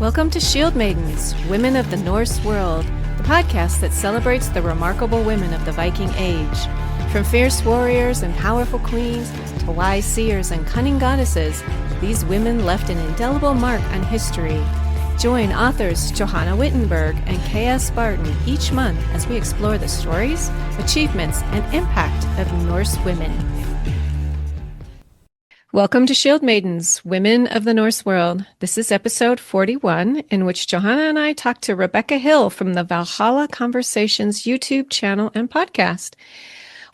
Welcome to Shield Maidens, Women of the Norse World, the podcast that celebrates the remarkable women of the Viking Age. From fierce warriors and powerful queens to wise seers and cunning goddesses, these women left an indelible mark on history. Join authors Johanna Wittenberg and K.S. Barton each month as we explore the stories, achievements, and impact of Norse women. Welcome to Shield Maidens, Women of the Norse World. This is episode 41, in which Johanna and I talk to Rebecca Hill from the Valhalla Conversations YouTube channel and podcast.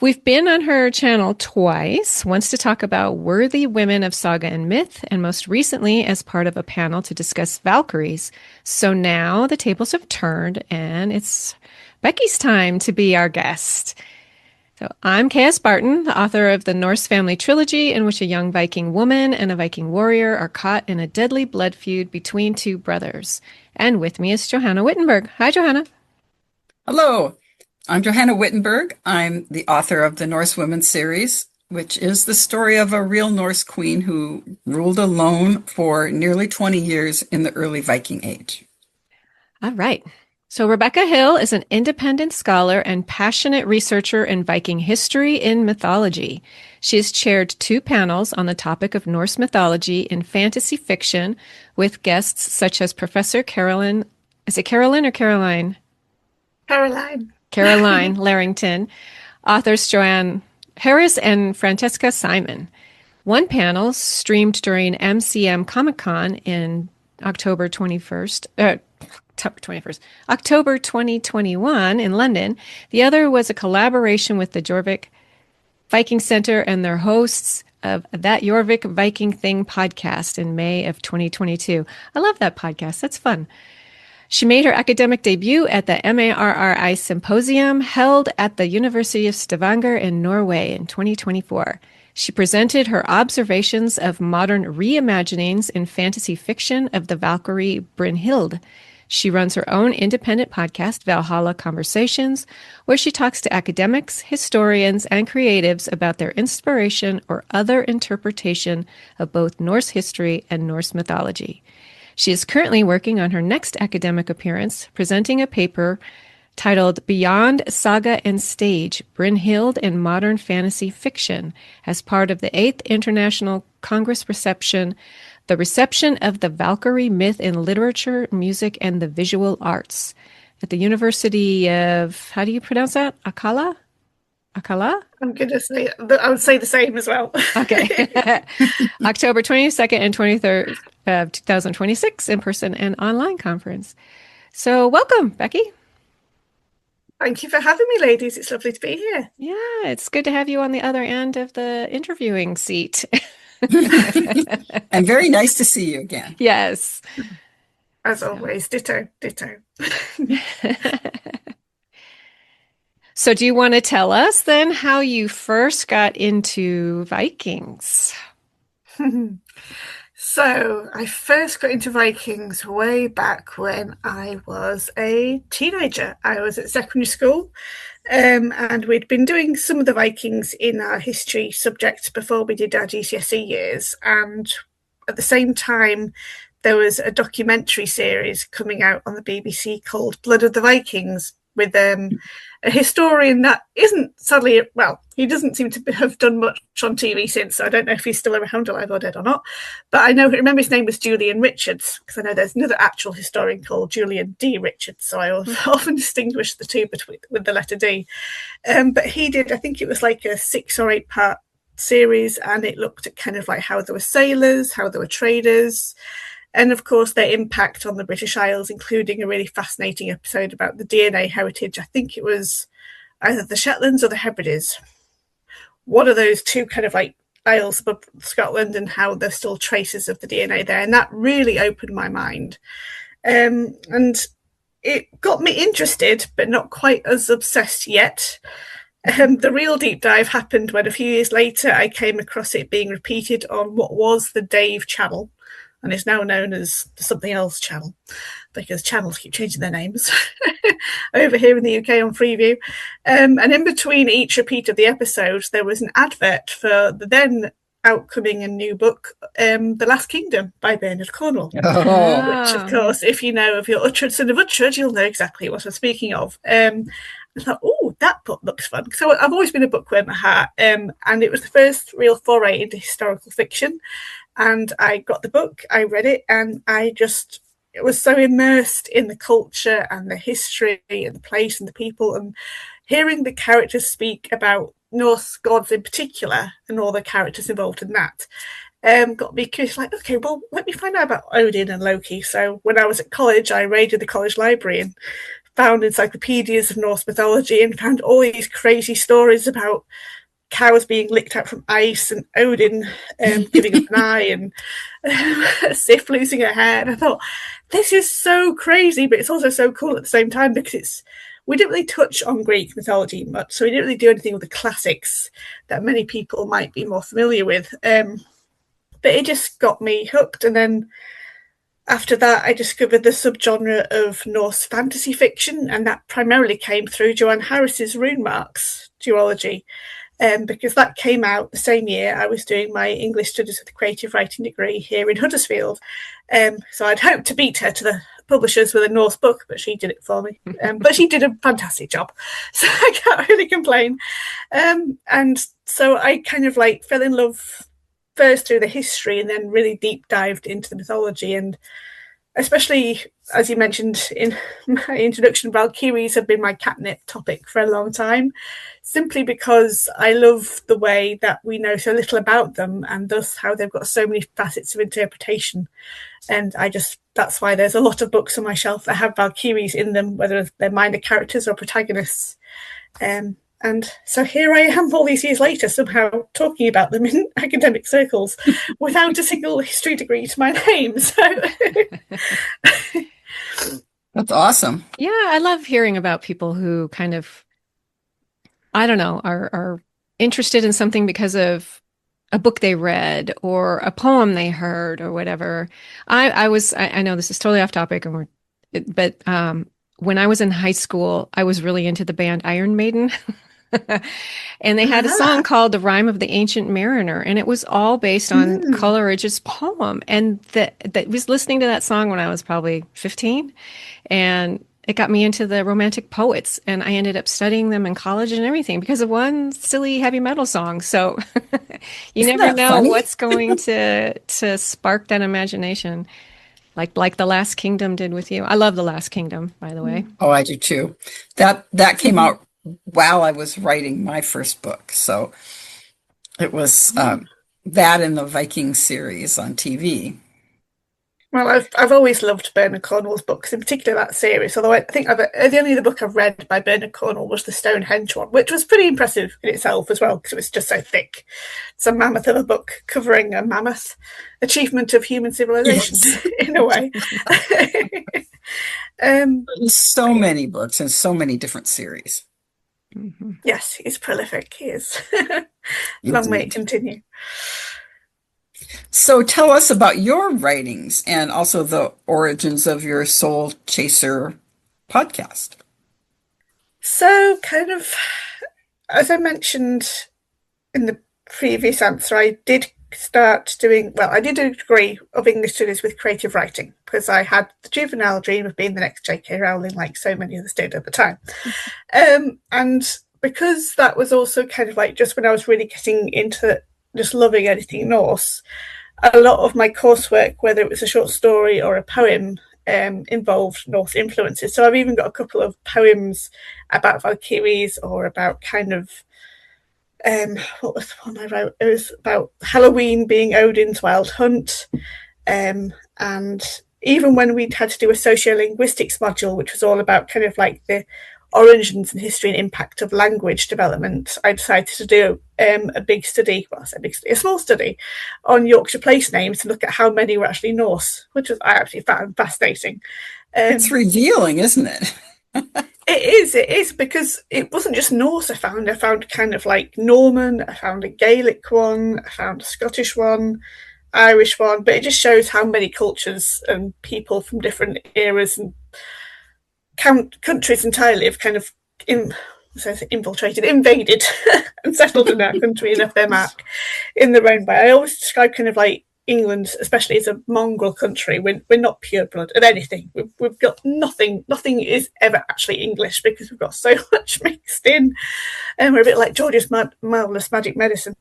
We've been on her channel twice, once to talk about worthy women of saga and myth, and most recently as part of a panel to discuss Valkyries. So now the tables have turned, and it's Becky's time to be our guest. So I'm K.S. Barton, the author of the Norse family trilogy, in which a young Viking woman and a Viking warrior are caught in a deadly blood feud between two brothers. And with me is Johanna Wittenberg. Hi, Johanna. Hello, I'm Johanna Wittenberg. I'm the author of the Norse Women series, which is the story of a real Norse queen who ruled alone for nearly 20 years in the early Viking Age. All right. So Rebecca Hill is an independent scholar and passionate researcher in Viking history and mythology. She has chaired 2 panels on the topic of Norse mythology and fantasy fiction with guests such as Professor Carolyn, is it Carolyn or Caroline? Caroline Larrington, authors Joanne Harris and Francesca Simon. One panel streamed during MCM Comic-Con in October 2021 in London. The other was a collaboration with the Jorvik Viking Center and their hosts of That Jorvik Viking Thing podcast in May of 2022. I love that podcast. That's fun. She made her academic debut at the MARRI Symposium held at the University of Stavanger in Norway in 2024. She presented her observations of modern reimaginings in fantasy fiction of the Valkyrie Brynhild. She runs her own independent podcast, Valhalla Conversations, where she talks to academics, historians, and creatives about their inspiration or other interpretation of both Norse history and Norse mythology. She is currently working on her next academic appearance, presenting a paper titled Beyond Saga and Stage, Brynhild in Modern Fantasy Fiction, as part of the 8th International Congress reception, the reception of the Valkyrie myth in literature, music, and the visual arts at the University of, how do you pronounce that? Akala? I'm going to say, I would say the same as well. Okay. October 22nd and 23rd of 2026, in-person and online conference. So welcome, Becky. Thank you for having me, ladies. It's lovely to be here. Yeah, it's good to have you on the other end of the interviewing seat. And very nice to see you again. Yes. As always, ditto. So do you want to tell us then how you first got into Vikings? So I first got into Vikings way back when I was a teenager. I was at secondary school, and we'd been doing some of the Vikings in our history subject before we did our GCSE years. And at the same time, there was a documentary series coming out on the BBC called Blood of the Vikings, with a historian that isn't, sadly, well, he doesn't seem to have done much on TV since, so I don't know if he's still around, alive or dead or not. But I remember his name was Julian Richards, because I know there's another actual historian called Julian D. Richards, so I often distinguish the two with the letter D. But he did, I think it was like a 6 or 8 part series, and it looked at kind of like how there were sailors, how there were traders, and of course their impact on the British Isles, including a really fascinating episode about the DNA heritage. I think it was either the Shetlands or the Hebrides. One of those two kind of like isles above Scotland, and how there's still traces of the DNA there. And that really opened my mind. And it got me interested, but not quite as obsessed yet. The real deep dive happened when a few years later I came across it being repeated on what was the Dave channel, and is now known as the Something Else channel, because channels keep changing their names over here in the UK on Freeview. And in between each repeat of the episodes, there was an advert for the then outcoming a new book, The Last Kingdom by Bernard Cornwell. Oh, Which, of course, if you know of your Uhtred, son of Uhtred, you'll know exactly what I'm speaking of. I thought, oh, that book looks fun. So I've always been a bookworm at heart, and it was the first real foray into historical fiction. And I got the book, I read it, and I just was so immersed in the culture and the history and the place and the people, and hearing the characters speak about Norse gods in particular and all the characters involved in that got me curious, like, okay, well, let me find out about Odin and Loki. So when I was at college, I raided the college library and found encyclopedias of Norse mythology and found all these crazy stories about cows being licked out from ice and Odin giving up an eye and Sif losing her hair. And I thought, this is so crazy, but it's also so cool at the same time because we didn't really touch on Greek mythology much, so we didn't really do anything with the classics that many people might be more familiar with. But it just got me hooked. And then after that, I discovered the subgenre of Norse fantasy fiction, and that primarily came through Joanne Harris's Rune Marks duology, because that came out the same year I was doing my English studies with a creative writing degree here in Huddersfield. So I'd hoped to beat her to the publishers with a Norse book, but she did it for me. But she did a fantastic job, so I can't really complain. And so I kind of like fell in love first through the history and then really deep dived into the mythology. And especially, as you mentioned in my introduction, Valkyries have been my catnip topic for a long time, simply because I love the way that we know so little about them and thus how they've got so many facets of interpretation. And that's why there's a lot of books on my shelf that have Valkyries in them, whether they're minor characters or protagonists. And so here I am all these years later, somehow talking about them in academic circles without a single history degree to my name. So that's awesome. Yeah, I love hearing about people who kind of, I don't know, are interested in something because of a book they read or a poem they heard or whatever. I know this is totally off topic, but when I was in high school, I was really into the band Iron Maiden. And they had a song called The Rime of the Ancient Mariner, and it was all based on Coleridge's poem. And that was listening to that song when I was probably 15, and it got me into the Romantic poets, and I ended up studying them in college and everything because of one silly heavy metal song. So you Isn't never that know funny? what's going to spark that imagination, like The Last Kingdom did with you. I love The Last Kingdom, by the way. Oh, I do too. That came out while I was writing my first book. So it was that and the Viking series on TV. well, I've always loved Bernard Cornwell's books, in particular that series. Although I think the only other book I've read by Bernard Cornwell was the Stonehenge one, which was pretty impressive in itself as well because it was just so thick. It's a mammoth of a book covering a mammoth achievement of human civilization, Yes. in a way. So many books and so many different series. Mm-hmm. Yes, he's prolific. He is. Long may it continue. So tell us about your writings and also the origins of your Soul Chaser podcast. So, kind of, as I mentioned in the previous answer, I did I did a degree of English studies with creative writing because I had the juvenile dream of being the next J.K. Rowling, like so many of us did at the time. And because that was also kind of like just when I was really getting into just loving anything Norse, a lot of my coursework, whether it was a short story or a poem, involved Norse influences. So I've even got a couple of poems about Valkyries or about kind of what was the one I wrote? It was about Halloween being Odin's wild hunt. And even when we'd had to do a sociolinguistics module, which was all about kind of like the origins and history and impact of language development, I decided to do a big study, well, I say big study, a small study on Yorkshire place names to look at how many were actually Norse, which I actually found fascinating. It's revealing, isn't it? It is, because it wasn't just Norse I found kind of like Norman, I found a Gaelic one, I found a Scottish one, Irish one, but it just shows how many cultures and people from different eras and countries entirely have kind of says infiltrated, invaded, and settled in our country and left their mark in their own way. I always describe kind of like England, especially as a mongrel country. We're not pure blood of anything. We've got nothing. Nothing is ever actually English because we've got so much mixed in, and we're a bit like George's marvelous magic medicine.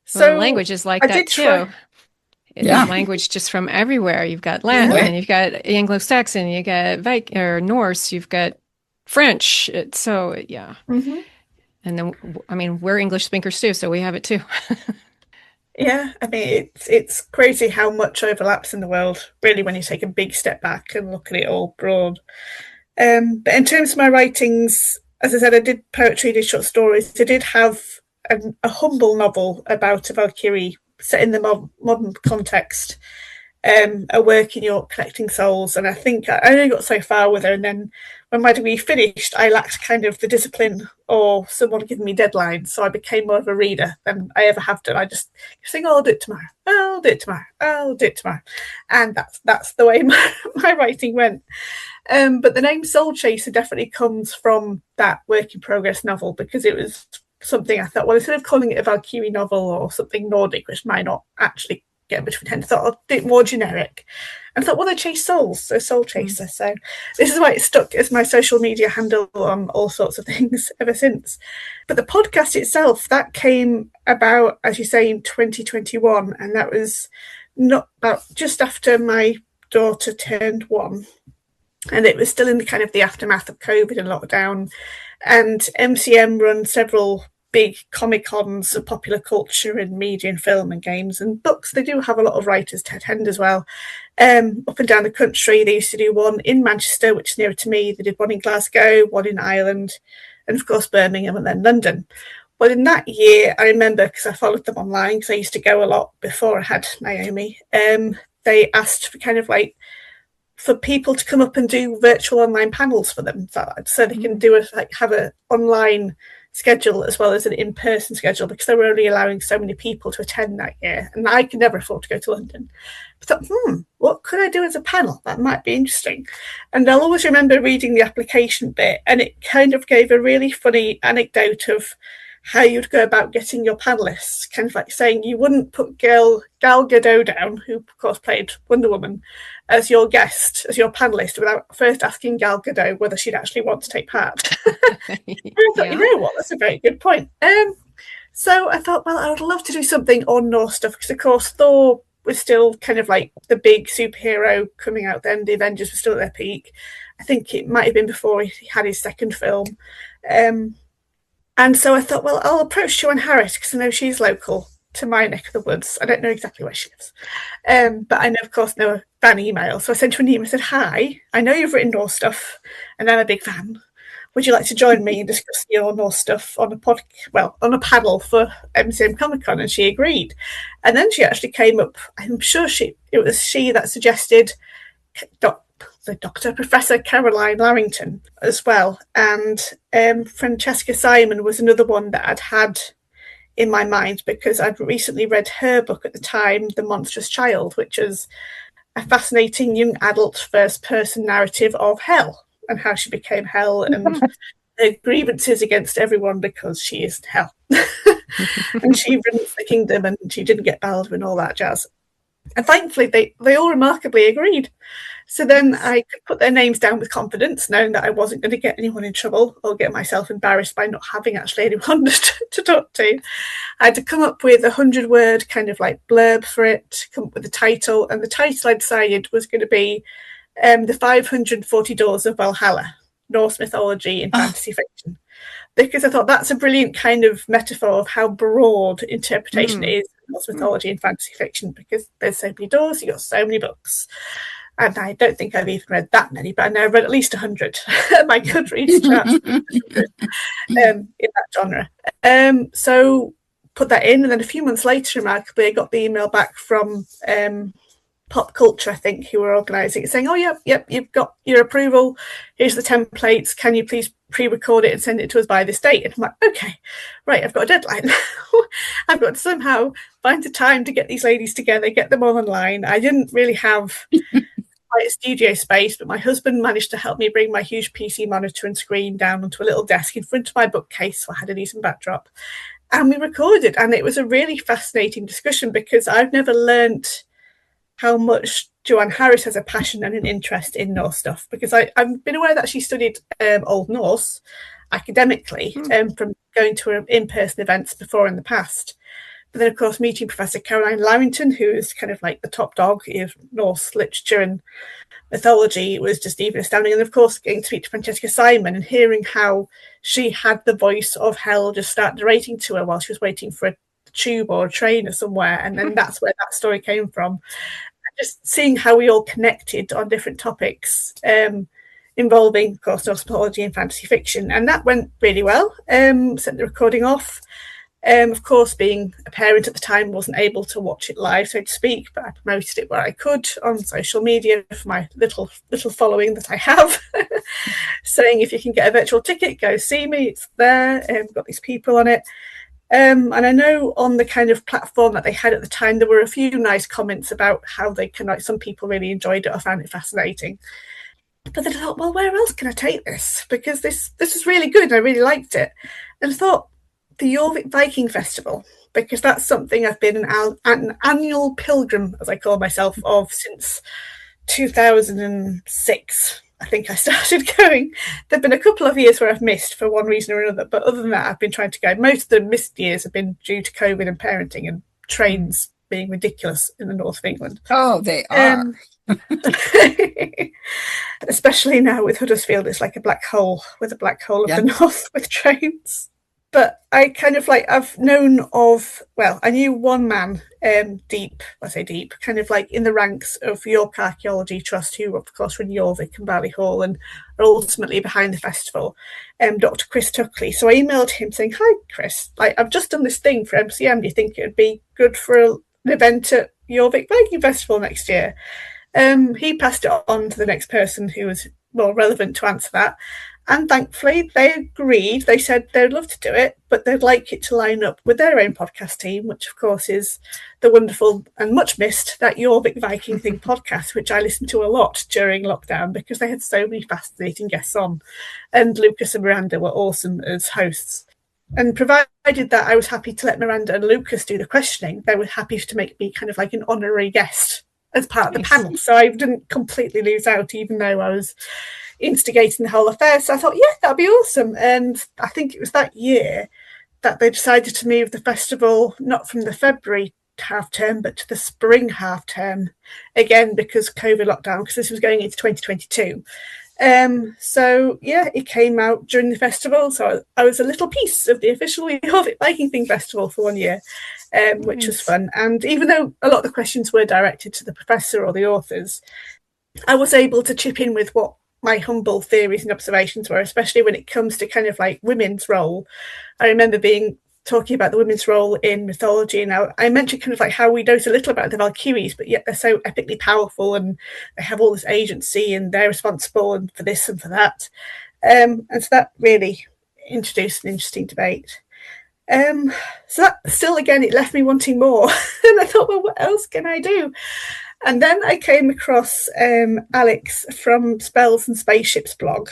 So language is like that too. Yeah. Language just from everywhere. You've got Latin, you've got Anglo-Saxon, you got Norse, you've got French. So yeah. Mm-hmm. And then, I mean, we're English speakers too, so we have it too. Yeah, I mean, it's crazy how much overlaps in the world, really, when you take a big step back and look at it all broad. But in terms of my writings, as I said, I did poetry, did short stories. I did have a humble novel about a Valkyrie set in the modern context, a work in York collecting souls. And I think I only got so far with her. And then when my degree finished, I lacked kind of the discipline or someone giving me deadlines. So I became more of a reader than I ever have done. I just think, oh, I'll do it tomorrow. I'll do it tomorrow. I'll do it tomorrow. And that's the way my writing went. But the name Soul Chaser definitely comes from that work in progress novel, because it was something I thought, well, instead of calling it a Valkyrie novel or something Nordic, which might not actually get much attention, I thought I'll do it more generic. And I thought, well, they chase souls, so Soul Chaser. So this is why it stuck as my social media handle on all sorts of things ever since. But the podcast itself, that came about, as you say, in 2021. And that was not about just after my daughter turned 1. And it was still in the kind of the aftermath of COVID and lockdown. And MCM run several big Comic-Cons of popular culture and media and film and games and books. They do have a lot of writers to attend as well. Up and down the country, they used to do one in Manchester, which is nearer to me. They did one in Glasgow, one in Ireland, and of course Birmingham, and then London. Well, in that year, I remember, because I followed them online, because I used to go a lot before I had Naomi, they asked for kind of like, for people to come up and do virtual online panels for them, so they can do have an online schedule as well as an in-person schedule, because they were only allowing so many people to attend that year, and I could never afford to go to London. I thought, what could I do as a panel? That might be interesting. And I'll always remember reading the application bit, and it kind of gave a really funny anecdote of how you'd go about getting your panelists, kind of like saying you wouldn't put Gal Gadot down, who of course played Wonder Woman, as your guest, as your panelist, without first asking Gal Gadot whether she'd actually want to take part. I thought, you know what, that's a very good point. So I thought, well, I would love to do something on Norse stuff, because of course Thor was still kind of like the big superhero coming out then. The Avengers were still at their peak. I think it might have been before he had his second film. And so I thought, well, I'll approach Joanne Harris, because I know she's local to my neck of the woods. I don't know exactly where she lives. But I know, of course, know an email. So I sent her an email and said, hi, I know you've written Norse stuff, and I'm a big fan. Would you like to join me and discuss your Norse stuff on a panel for MCM Comic Con? And she agreed. And then she actually came up, I'm sure it was she that suggested Professor Caroline Larrington as well. And Francesca Simon was another one that I'd had in my mind, because I'd recently read her book at the time, The Monstrous Child, which is a fascinating young adult first-person narrative of hell and how she became hell and her grievances against everyone because she is hell. And she runs the kingdom and she didn't get Balder and all that jazz. And thankfully, they all remarkably agreed. So then I could put their names down with confidence, knowing that I wasn't going to get anyone in trouble or get myself embarrassed by not having actually anyone to talk to. I had to come up with 100-word kind of like blurb for it, come up with a title. And the title I decided was going to be The 540 Doors of Valhalla, Norse mythology in fantasy fiction. Because I thought that's a brilliant kind of metaphor of how broad interpretation is in Norse mythology and fantasy fiction, because there's so many doors, you've got so many books. And I don't think I've even read that many, but I know I've read at least 100. My Goodreads chart in that genre. So put that in, and then a few months later, remarkably, I got the email back from Pop Culture, I think, who were organising it, saying, oh, yep, you've got your approval. Here's the templates. Can you please pre-record it and send it to us by this date? And I'm like, okay, right, I've got a deadline. I've got to somehow find the time to get these ladies together, get them all online. I didn't really have quite a studio space, but my husband managed to help me bring my huge PC monitor and screen down onto a little desk in front of my bookcase, so I had a decent backdrop. And we recorded, and it was a really fascinating discussion because I've never learnt how much Joanne Harris has a passion and an interest in Norse stuff, because I've been aware that she studied Old Norse academically from going to in-person events before in the past. But then, of course, meeting Professor Caroline Larrington, who is kind of like the top dog of Norse literature and mythology, was just even astounding. And of course, getting to speak to Francesca Simon and hearing how she had the voice of hell just start narrating to her while she was waiting for a tube or a train or somewhere. And then that's where that story came from. Just seeing how we all connected on different topics involving, of course, Norse mythology and fantasy fiction. And that went really well. Sent the recording off. Of course, being a parent at the time, wasn't able to watch it live, so to speak, but I promoted it where I could on social media for my little following that I have, saying if you can get a virtual ticket, go see me. It's there. Got these people on it. And I know on the kind of platform that they had at the time, there were a few nice comments about how they can, like, some people really enjoyed it or found it fascinating. But then I thought, well, where else can I take this? Because this is really good. And I really liked it. And I thought, the Jorvik Viking Festival, because that's something I've been an annual pilgrim, as I call myself, of since 2006. I think I started going. There've been a couple of years where I've missed for one reason or another, but other than that, I've been trying to go. Most of the missed years have been due to COVID and parenting and trains being ridiculous in the north of England. Oh, they are. Especially now with Huddersfield, it's like a black hole of the north with trains. But I kind of I've known of, well, I knew one man deep, kind of like in the ranks of York Archaeology Trust, who of course run Jorvik and Barley Hall and are ultimately behind the festival, Dr. Chris Tuckley. So I emailed him saying, hi, Chris, I've just done this thing for MCM. Do you think it would be good for an event at Jorvik Viking Festival next year? He passed it on to the next person who was more relevant to answer that. And thankfully, they agreed. They said they'd love to do it, but they'd like it to line up with their own podcast team, which, of course, is the wonderful and much missed That Jorvik Viking Thing podcast, which I listened to a lot during lockdown because they had so many fascinating guests on. And Lucas and Miranda were awesome as hosts. And provided that I was happy to let Miranda and Lucas do the questioning, they were happy to make me kind of like an honorary guest as part of the panel. So I didn't completely lose out, even though I was instigating the whole affair. So I thought, yeah, that'd be awesome. And I think it was that year that they decided to move the festival not from the February half term but to the spring half term, again because COVID lockdown, because this was going into 2022. So yeah, it came out during the festival, so I was a little piece of the official Jorvik Viking Thing Festival for 1 year, which was fun. And even though a lot of the questions were directed to the professor or the authors, I was able to chip in with what my humble theories and observations were, especially when it comes to kind of like women's role. I remember talking about the women's role in mythology, and I mentioned kind of like how we know so little about the Valkyries, but yet they're so epically powerful and they have all this agency and they're responsible and for this and for that. And so that really introduced an interesting debate. So that still, again, it left me wanting more. And I thought, well, what else can I do? And then I came across Alex from Spells and Spaceships blog.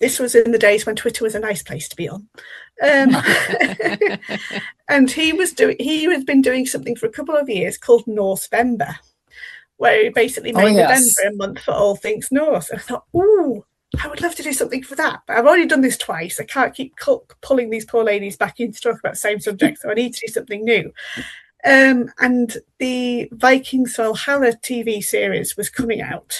This was in the days when Twitter was a nice place to be on. And he had been doing something for a couple of years called Norsevember, where he basically made November a month for all things Norse. And I thought, ooh, I would love to do something for that. But I've already done this twice. I can't keep pulling these poor ladies back in to talk about the same subject, so I need to do something new. And the Vikings Valhalla TV series was coming out.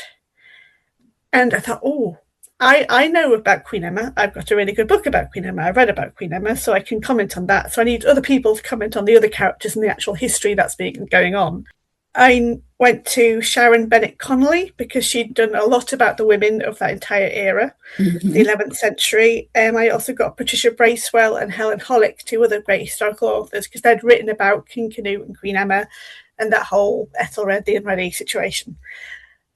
And I thought, oh, I know about Queen Emma. I've got a really good book about Queen Emma. I've read about Queen Emma, so I can comment on that. So I need other people to comment on the other characters and the actual history that's been going on. I went to Sharon Bennett Connolly because she'd done a lot about the women of that entire era, the 11th century. I also got Patricia Bracewell and Helen Hollick, two other great historical authors, because they'd written about King Canute and Queen Emma and that whole Ethelred the Unready situation.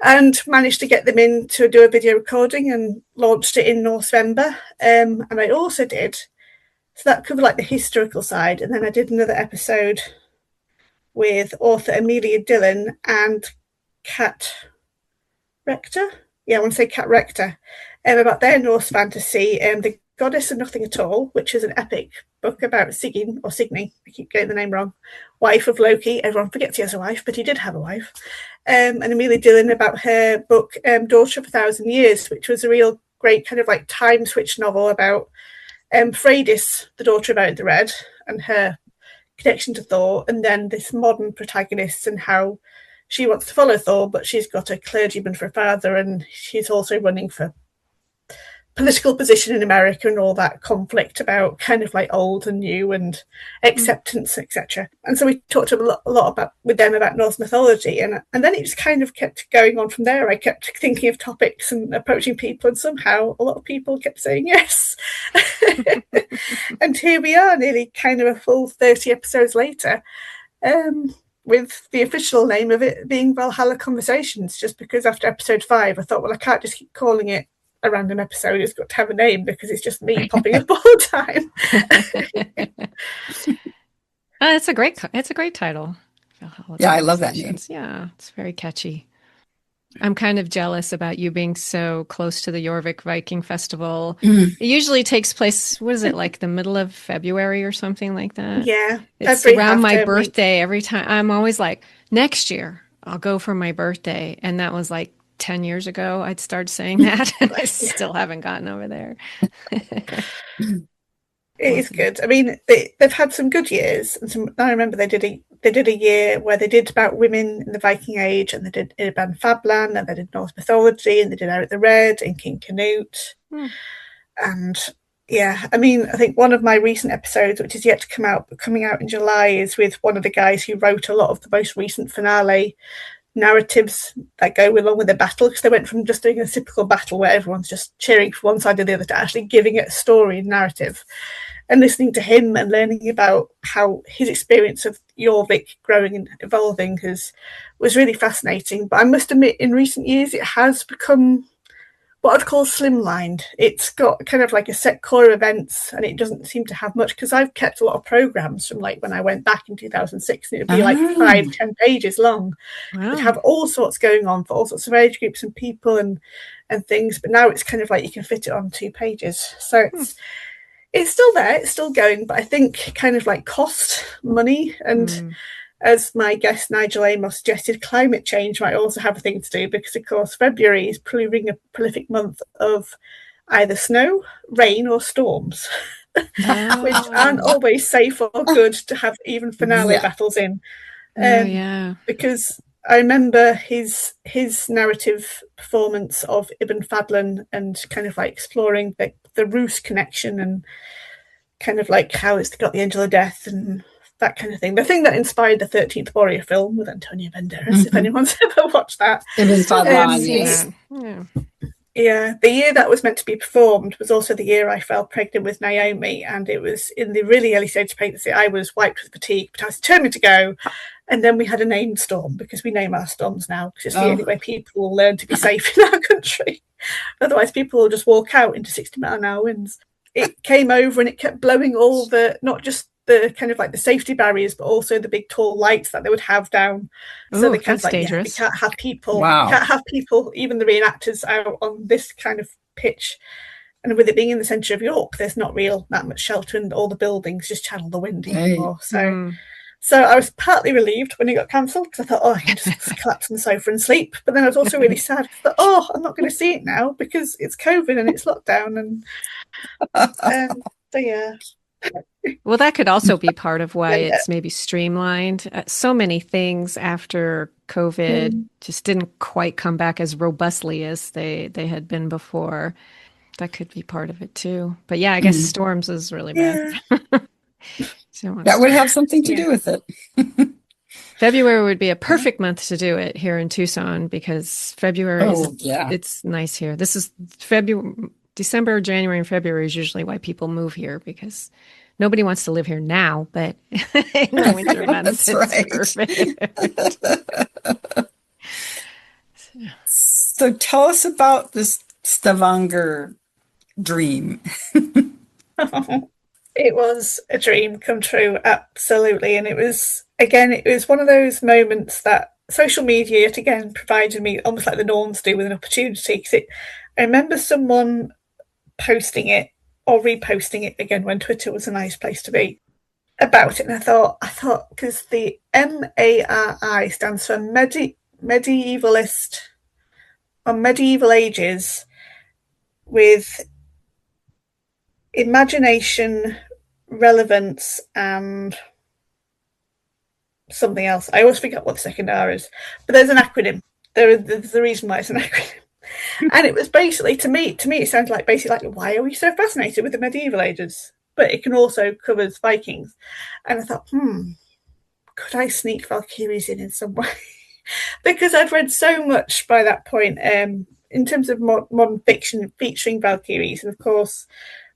And managed to get them in to do a video recording and launched it in Norsevember. And I also did, so that covered like the historical side. And then I did another episode with author Amelia Dillon and Kat Rector. Yeah, I want to say Cat Rector, about their Norse fantasy, the Goddess of Nothing at All, which is an epic book about Sigyn, or Signy, I keep getting the name wrong, wife of Loki. Everyone forgets he has a wife, but he did have a wife. And Amelia Dillon about her book, Daughter of a Thousand Years, which was a real great kind of like time switch novel about Freydis, the daughter of Odin the Red, and her connection to Thor, and then this modern protagonist and how she wants to follow Thor, but she's got a clergyman for a father, and she's also running for political position in America and all that conflict about kind of like old and new and acceptance, etc. And so we talked a lot about with them about Norse mythology, and then it just kind of kept going on from there. I kept thinking of topics and approaching people, and somehow a lot of people kept saying yes. And here we are, nearly kind of a full 30 episodes later, with the official name of it being Valhalla Conversations, just because after episode 5 I thought, well, I can't just keep calling it a random episode. It's got to have a name because it's just me popping up all the time. It's a great title. Yeah, I love that name. Yeah, it's very catchy. I'm kind of jealous about you being so close to the Jorvik Viking Festival. It usually takes place, what is it, like the middle of February or something like that? Yeah. It's around my birthday every time. I'm always like, next year I'll go for my birthday. And that was like 10 years ago. I'd start saying that, and I still haven't gotten over there. It is good. I mean, they've had some good years, and I remember they did a year where they did about women in the Viking Age, and they did about Fabland, and they did Norse mythology, and they did Eric the Red and King Canute. And yeah, I mean, I think one of my recent episodes, which is yet to coming out in July, is with one of the guys who wrote a lot of the most recent finale narratives that go along with the battle, because they went from just doing a typical battle where everyone's just cheering for one side or the other to actually giving it a story and narrative. And listening to him and learning about how his experience of Jorvik growing and evolving was really fascinating. But I must admit, in recent years, it has become what I'd call slimlined. It's got kind of like a set core of events, and it doesn't seem to have much, because I've kept a lot of programs from like when I went back in 2006, and it would be like 5-10 pages long. Wow. It'd have all sorts going on for all sorts of age groups and people and things. But now it's kind of like you can fit it on 2 pages. So it's still there, it's still going, but I think kind of like cost, money, and as my guest Nigel Amos suggested, climate change might also have a thing to do, because of course February is proving a prolific month of either snow, rain, or storms, which aren't always safe or good to have even finale battles in. Because I remember his narrative performance of Ibn Fadlan, and kind of like exploring the Roos connection, and kind of like how it's got the Angel of Death and that kind of thing. The thing that inspired the 13th Warrior film with Antonio Banderas, if anyone's ever watched that. Ibn Fadlan, yes. Yeah, the year that was meant to be performed was also the year I fell pregnant with Naomi, and it was in the really early stage of pregnancy. I was wiped with fatigue, but I was determined to go. And then we had a named storm, because we name our storms now, because it's the only way people will learn to be safe in our country. Otherwise, people will just walk out into 60-mile-an-hour winds. It came over and it kept blowing all not just the kind of like the safety barriers, but also the big tall lights that they would have down. So they kind of like, dangerous. You can't have people, even the reenactors, out on this kind of pitch. And with it being in the centre of York, there's not that much shelter, and all the buildings just channel the wind even more. So I was partly relieved when it got cancelled, because I thought, I can just collapse on the sofa and sleep. But then I was also really sad. I thought, I'm not going to see it now, because it's COVID and it's lockdown. And so, yeah. Well, that could also be part of why it's maybe streamlined. So many things after COVID just didn't quite come back as robustly as they had been before. That could be part of it too. But yeah, I guess storms is really bad. That would have something to do with it. February would be a perfect month to do it here in Tucson, because February it's nice here. This is December, January, and February is usually why people move here, because nobody wants to live here now, but in the winter months, it's perfect. So tell us about this Stavanger dream. It was a dream come true, absolutely. And it was one of those moments that social media yet again provided me, almost like the Norms do, with an opportunity. Because I remember someone posting it or reposting it again when Twitter was a nice place to be about it, and I thought because the MARI stands for medievalist or medieval ages with imagination, relevance, and something else. I always forget what the second R is, but there's an acronym. There's a reason why it's an acronym. And it was basically, to me, it sounds like basically like, why are we so fascinated with the medieval ages? But it can also cover Vikings. And I thought, could I sneak Valkyries in some way? Because I'd read so much by that point in terms of modern fiction featuring Valkyries. And of course,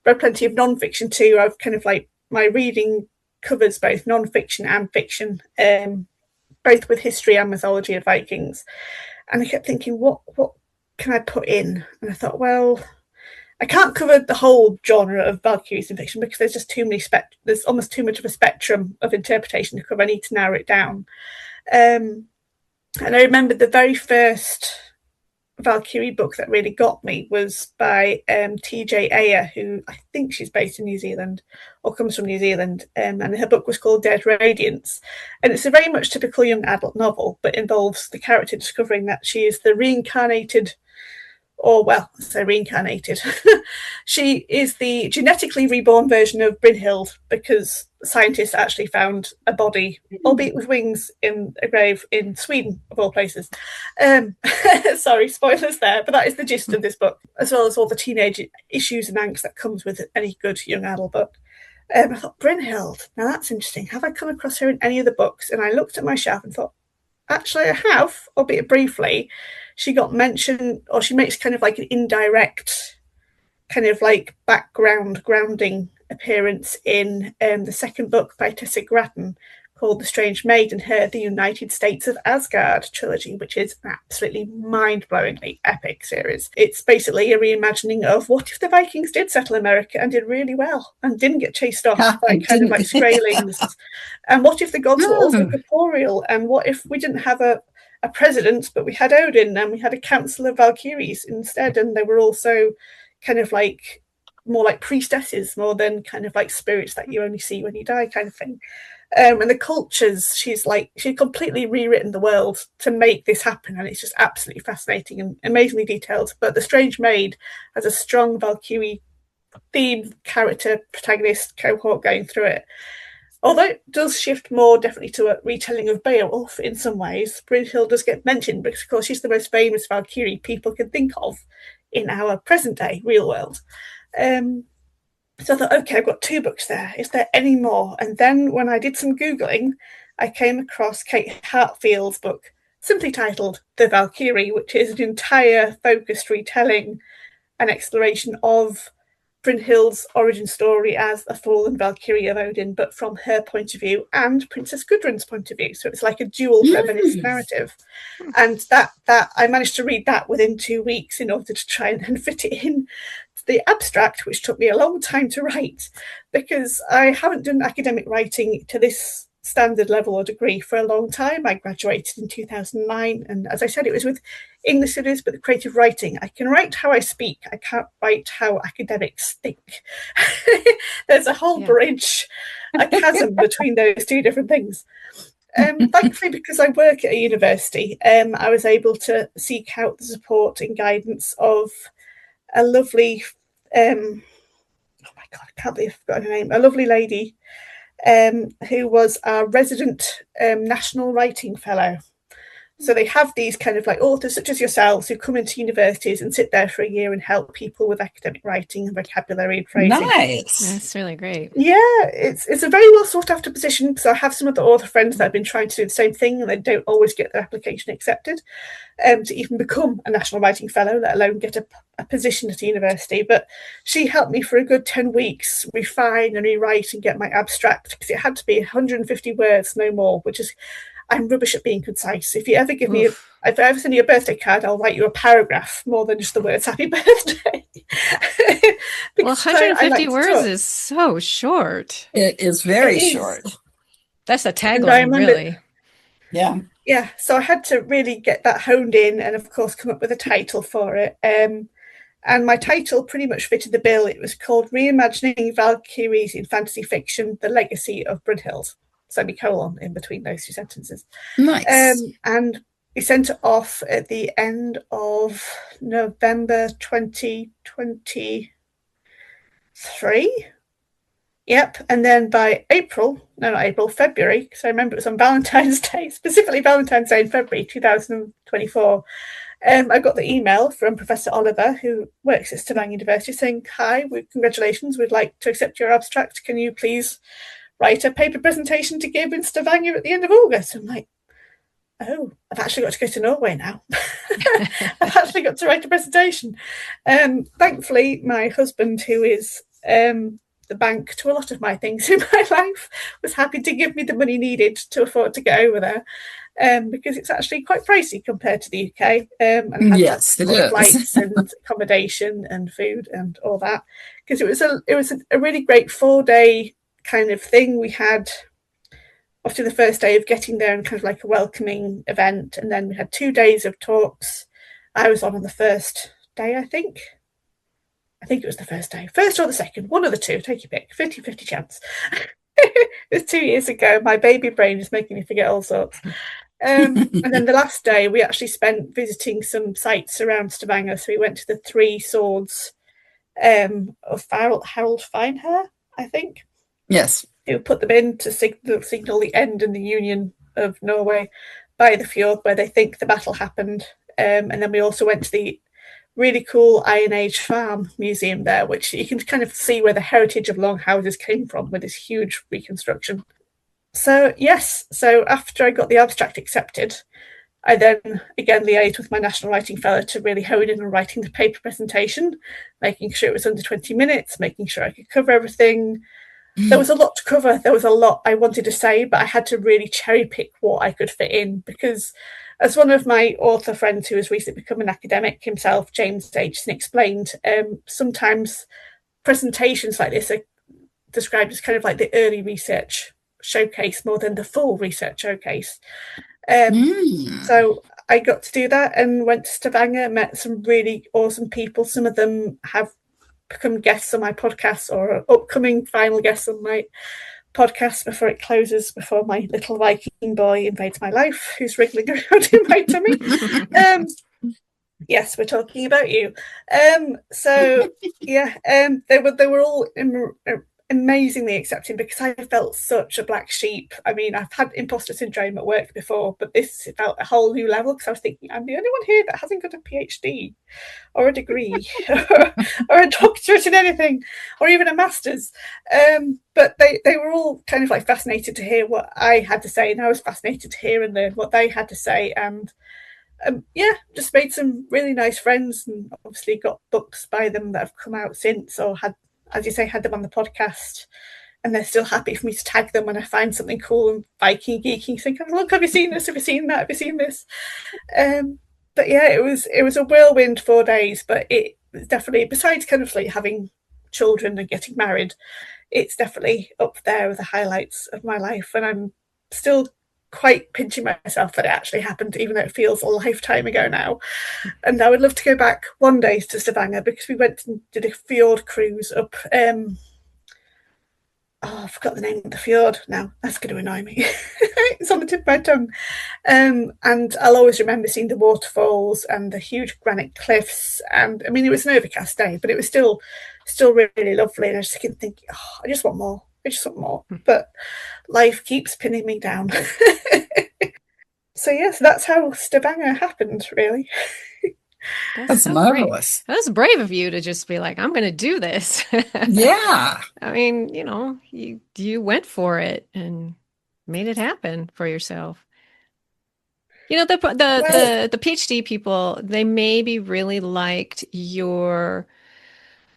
read plenty of non-fiction too. I've kind of like, my reading covers both non-fiction and fiction, both with history and mythology of Vikings. And I kept thinking, what can I put in? And I thought, well, I can't cover the whole genre of Valkyries in fiction because there's just too many there's almost too much of a spectrum of interpretation to cover. I need to narrow it down. And I remember the very first Valkyrie book that really got me was by T.J. Ayer, who I think she's based in New Zealand or comes from New Zealand, and her book was called Dead Radiance. And it's a very much typical young adult novel, but involves the character discovering that she is the reincarnated, or well, I say reincarnated. She is the genetically reborn version of Brynhild, because scientists actually found a body, albeit with wings, in a grave in Sweden, of all places. Sorry, spoilers there, but that is the gist of this book, as well as all the teenage issues and angst that comes with any good young adult book. I thought, Brynhild, now that's interesting. Have I come across her in any of the books? And I looked at my shelf and thought, actually, I have, albeit briefly. She got mentioned, or she makes kind of like an indirect, kind of like grounding appearance in the second book by Tessa Grattan called The Strange Maid, and her The United States of Asgard trilogy, which is an absolutely mind-blowingly epic series. It's basically a reimagining of what if the Vikings did settle America and did really well and didn't get chased off by kind of like Skraelings. And what if the gods were also corporeal? And what if we didn't have a president, but we had Odin and we had a council of Valkyries instead, and they were also kind of like more like priestesses more than kind of like spirits that you only see when you die, kind of thing. And the cultures, she's completely rewritten the world to make this happen, and it's just absolutely fascinating and amazingly detailed. But The Strange Maid has a strong Valkyrie theme, character, protagonist, cohort going through it. Although it does shift more definitely to a retelling of Beowulf in some ways, Brynhild does get mentioned because, of course, she's the most famous Valkyrie people can think of in our present day real world. So I thought, okay, I've got 2 books there. Is there any more? And then when I did some Googling, I came across Kate Hartfield's book, simply titled The Valkyrie, which is an entire focused retelling and exploration of Brynhild's origin story as a fallen Valkyrie of Odin, but from her point of view and Princess Gudrun's point of view. So it's like a dual feminist narrative. And that I managed to read that within 2 weeks in order to try and fit it in to the abstract, which took me a long time to write because I haven't done academic writing to this standard level or degree for a long time. I graduated in 2009, and as I said, it was with English studies, but the creative writing. I can write how I speak. I can't write how academics think. There's a whole bridge, a chasm between those 2 different things. Thankfully, because I work at a university, I was able to seek out the support and guidance of a lovely, oh my God, I can't believe I've forgotten her name, a lovely lady who was our resident National Writing Fellow. So they have these kind of like authors such as yourselves who come into universities and sit there for a year and help people with academic writing and vocabulary and phrasing. Nice. That's really great. Yeah, it's a very well sought after position because I have some other author friends that have been trying to do the same thing and they don't always get their application accepted to even become a National Writing Fellow, let alone get a position at a university. But she helped me for a good 10 weeks refine and rewrite and get my abstract because it had to be 150 words, no more, which is... I'm rubbish at being concise. If you ever give me, if I ever send you a birthday card, I'll write you a paragraph more than just the words "Happy Birthday." Well, 150 words is so short. It is very short. That's a tagline, really. Yeah. yeah, so I had to really get that honed in and, of course, come up with a title for it. And my title pretty much fitted the bill. It was called Reimagining Valkyries in Fantasy Fiction, The Legacy of Brunhild, semicolon in between those two sentences. Nice. And we sent it off at the end of November 2023. Yep. And then by April, no, not April, February, because I remember it was on Valentine's Day, specifically Valentine's Day in February 2024. I got the email from Professor Oliver, who works at Stavanger University, saying, "Hi, congratulations, we'd like to accept your abstract. Can you please write a paper presentation to give in Stavanger at the end of August?" I'm like, oh, I've actually got to go to Norway now. I've actually got to write a presentation. Thankfully, my husband, who is the bank to a lot of my things in my life, was happy to give me the money needed to afford to get over there. Because it's actually quite pricey compared to the UK, and had to Yes, it book is. flights and accommodation and food and all that. Because it was a really great 4 day kind of thing. We had obviously the first day of getting there and kind of like a welcoming event, and then we had 2 days of talks. I was on the first day, I think. I think it was the first day, first or the second, one of the two. Take your pick, 50-50 chance. It was 2 years ago. My baby brain is making me forget all sorts. And then the last day, we actually spent visiting some sites around Stavanger. So we went to the Three Swords of Harold Finehair, I think. Yes. Who put them in to signal the end and the union of Norway by the fjord where they think the battle happened. And then we also went to the really cool Iron Age farm museum there, which you can kind of see where the heritage of long houses came from with this huge reconstruction. So, yes, so after I got the abstract accepted, I then again liaised with my National Writing Fellow to really hone in on writing the paper presentation, making sure it was under 20 minutes, making sure I could cover everything. There was a lot to cover. There was a lot I wanted to say, but I had to really cherry pick what I could fit in because, as one of my author friends who has recently become an academic himself, James Aitchison, explained, sometimes presentations like this are described as kind of like the early research showcase more than the full research showcase. So I got to do that and went to Stavanger, met some really awesome people. Some of them have become guests on my podcast or upcoming final guests on my podcast before it closes, before my little Viking boy invades my life, who's wriggling around in my tummy. Yes, we're talking about you. So yeah, they were all amazingly accepting because I felt such a black sheep. I mean, I've had imposter syndrome at work before, but this felt a whole new level because I was thinking, I'm the only one here that hasn't got a PhD or a degree or a doctorate in anything or even a master's. But they were all kind of like fascinated to hear what I had to say, and I was fascinated to hear and learn what they had to say. And yeah, just made some really nice friends and obviously got books by them that have come out since or had, as you say, had them on the podcast. And they're still happy for me to tag them when I find something cool and Viking geeking. Think, oh, look, have you seen this? Have you seen that? Have you seen this? But yeah, it was a whirlwind 4 days. But it was definitely, besides kind of like having children and getting married, it's definitely up there with the highlights of my life. And I'm still quite pinching myself that it actually happened, even though it feels a lifetime ago now. And I would love to go back one day to Stavanger because we went and did a fjord cruise up. I forgot the name of the fjord now. That's going to annoy me. It's on the tip of my tongue. And I'll always remember seeing the waterfalls and the huge granite cliffs. And I mean, it was an overcast day, but it was still really lovely. And I just keep thinking, oh, I just want more. I just want more. But life keeps pinning me down. So yes, that's how Stavanger happened, really. That's so marvelous. Great. That's brave of you to just be like, I'm going to do this. Yeah. I mean, you went for it and made it happen for yourself. Well, The PhD people, they maybe really liked your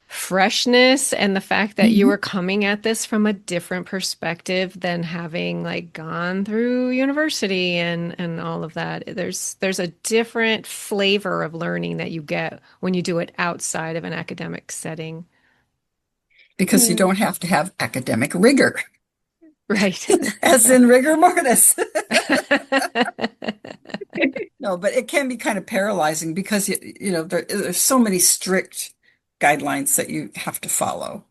freshness and the fact that you Mhm. were coming at this from a different perspective than having like gone through university and all of that. There's a different flavor of learning that you get when you do it outside of an academic setting. Because you don't have to have academic rigor, Right. as in rigor mortis. No, but it can be kind of paralyzing because there's so many strict guidelines that you have to follow.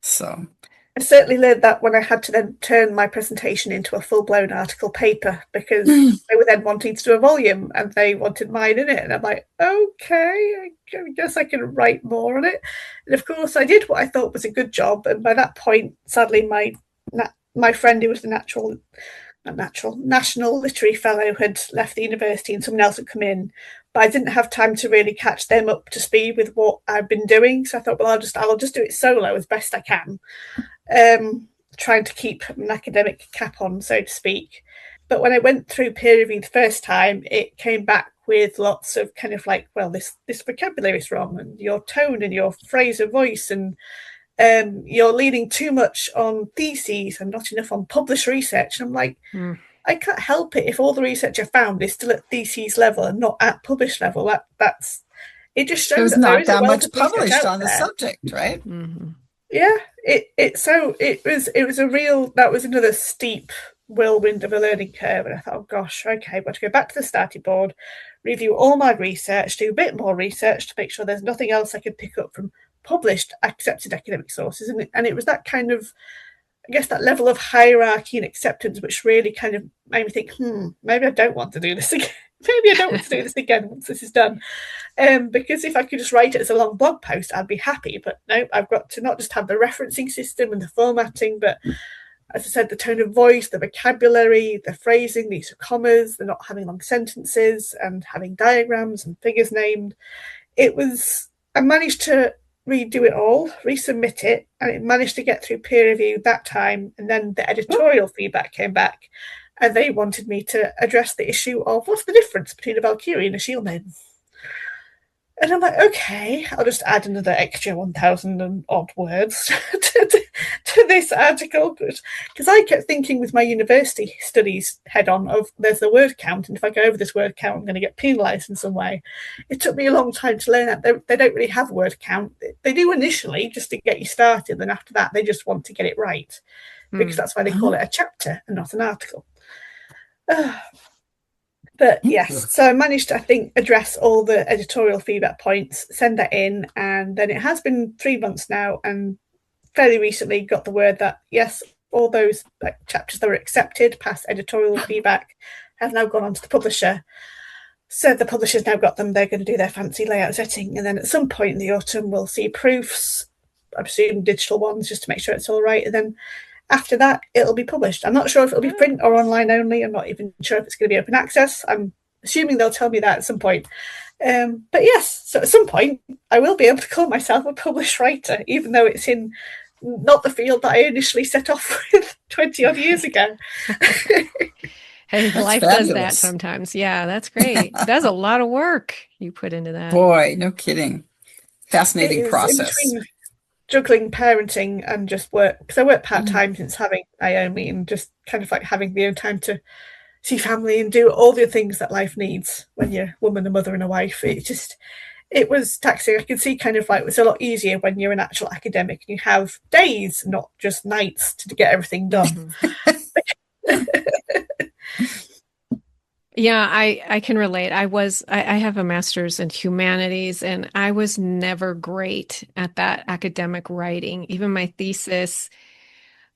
So, I certainly learned that when I had to then turn my presentation into a full-blown article paper because they were then wanting to do a volume and they wanted mine in it. And I'm like, okay, I guess I can write more on it. And of course, I did what I thought was a good job. And by that point, sadly, my friend who was the National Literary Fellow had left the university and someone else had come in. But I didn't have time to really catch them up to speed with what I've been doing. So I thought, well, I'll just do it solo as best I can, trying to keep an academic cap on, so to speak. But when I went through peer review the first time, it came back with lots of kind of like, well, this vocabulary is wrong, and your tone and your phrase of voice, and you're leaning too much on theses and not enough on published research. And I'm like, I can't help it if all the research I found is still at theses level and not at published level. That's it. Just shows there's that there not is a that wealth much of research published out on the there. subject, right? Mm-hmm. Yeah, it was a real, that was another steep whirlwind of a learning curve, and I thought, oh gosh, okay, I've got to go back to the starting board, review all my research, do a bit more research to make sure there's nothing else I could pick up from published accepted academic sources. And it was that kind of, I guess, that level of hierarchy and acceptance which really kind of made me think, maybe I don't want to do this again. Maybe I don't want to do this again once this is done. Because if I could just write it as a long blog post, I'd be happy. But no, I've got to not just have the referencing system and the formatting, but as I said, the tone of voice, the vocabulary, the phrasing, the use of commas, the not having long sentences and having diagrams and figures named. I managed to redo it all, resubmit it, and it managed to get through peer review that time. And then the editorial feedback came back, and they wanted me to address the issue of what's the difference between a Valkyrie and a shield maiden. And I'm like, okay, I'll just add another extra 1,000 and odd words to this article. Because I kept thinking with my university studies head on of there's the word count, and if I go over this word count, I'm going to get penalised in some way. It took me a long time to learn that they don't really have a word count. They do initially just to get you started, then after that, they just want to get it right. Because that's why they call it a chapter and not an article. But yes, so I managed to, I think, address all the editorial feedback points, send that in, and then it has been 3 months now, and fairly recently got the word that, yes, all those chapters that were accepted past editorial feedback have now gone on to the publisher. So the publisher's now got them, they're going to do their fancy layout setting, and then at some point in the autumn we'll see proofs, I presume digital ones, just to make sure it's all right, and then after that, it'll be published. I'm not sure if it'll be print or online only. I'm not even sure if it's going to be open access. I'm assuming they'll tell me that at some point. But yes, so at some point, I will be able to call myself a published writer, even though it's in not the field that I initially set off with 20 odd years ago. Hey, life fabulous. Does that sometimes. Yeah, that's great. That's a lot of work you put into that. Boy, no kidding. Fascinating process. Juggling parenting and just work, because I work part-time since having Naomi, and just kind of like having the own time to see family and do all the things that life needs when you're a woman, a mother and a wife. It was taxing. I can see kind of like it's a lot easier when you're an actual academic and you have days, not just nights, to get everything done. Yeah, I can relate. I have a master's in humanities, and I was never great at that academic writing. Even my thesis,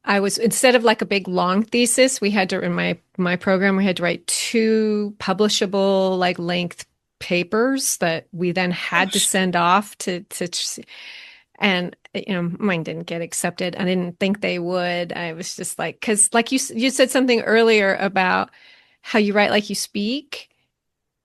instead of like a big long thesis, we had to, in my program, we had to write 2 publishable like length papers that we then had to send off to and mine didn't get accepted. I didn't think they would. I was just like, because like you said something earlier about how you write like you speak.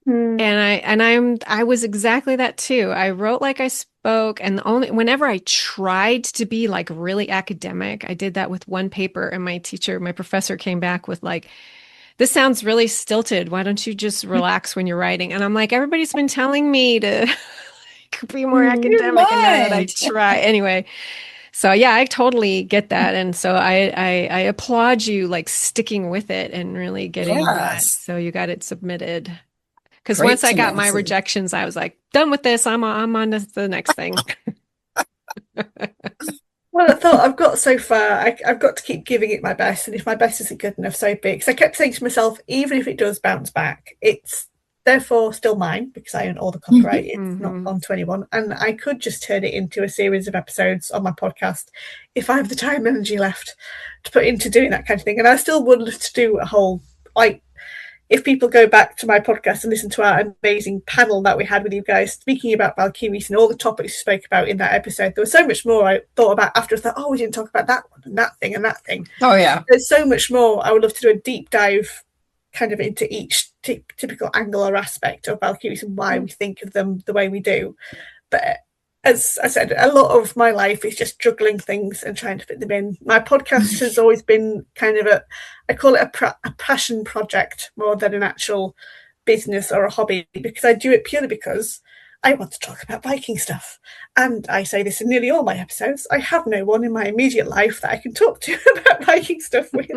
And I was exactly that too. I wrote like I spoke, and whenever I tried to be like really academic, I did that with one paper, and my professor came back with like, this sounds really stilted. Why don't you just relax when you're writing? And I'm like, everybody's been telling me to be more academic, and now that I try anyway. So yeah, I totally get that. And so I applaud you like sticking with it and really getting that. So you got it submitted. Because once I got my rejections, I was like, done with this. I'm on to the next thing. Well, I thought I've got so far. I've got to keep giving it my best, and if my best isn't good enough, so be it. Because I kept saying to myself, even if it does bounce back, it's therefore still mine because I own all the copyright. It's not gone to anyone, and I could just turn it into a series of episodes on my podcast if I have the time and energy left to put into doing that kind of thing. And I still would love to do a whole like if people go back to my podcast and listen to our amazing panel that we had with you guys speaking about Valkyries and all the topics we spoke about in that episode, there was so much more I thought about after I thought, oh, we didn't talk about that one and that thing and that thing. Oh, yeah. There's so much more. I would love to do a deep dive kind of into each typical angle or aspect of Valkyries and why we think of them the way we do. But as I said, a lot of my life is just juggling things and trying to fit them in. My podcast has always been kind of I call it a passion project more than an actual business or a hobby, because I do it purely because I want to talk about Viking stuff. And I say this in nearly all my episodes. I have no one in my immediate life that I can talk to about Viking stuff with.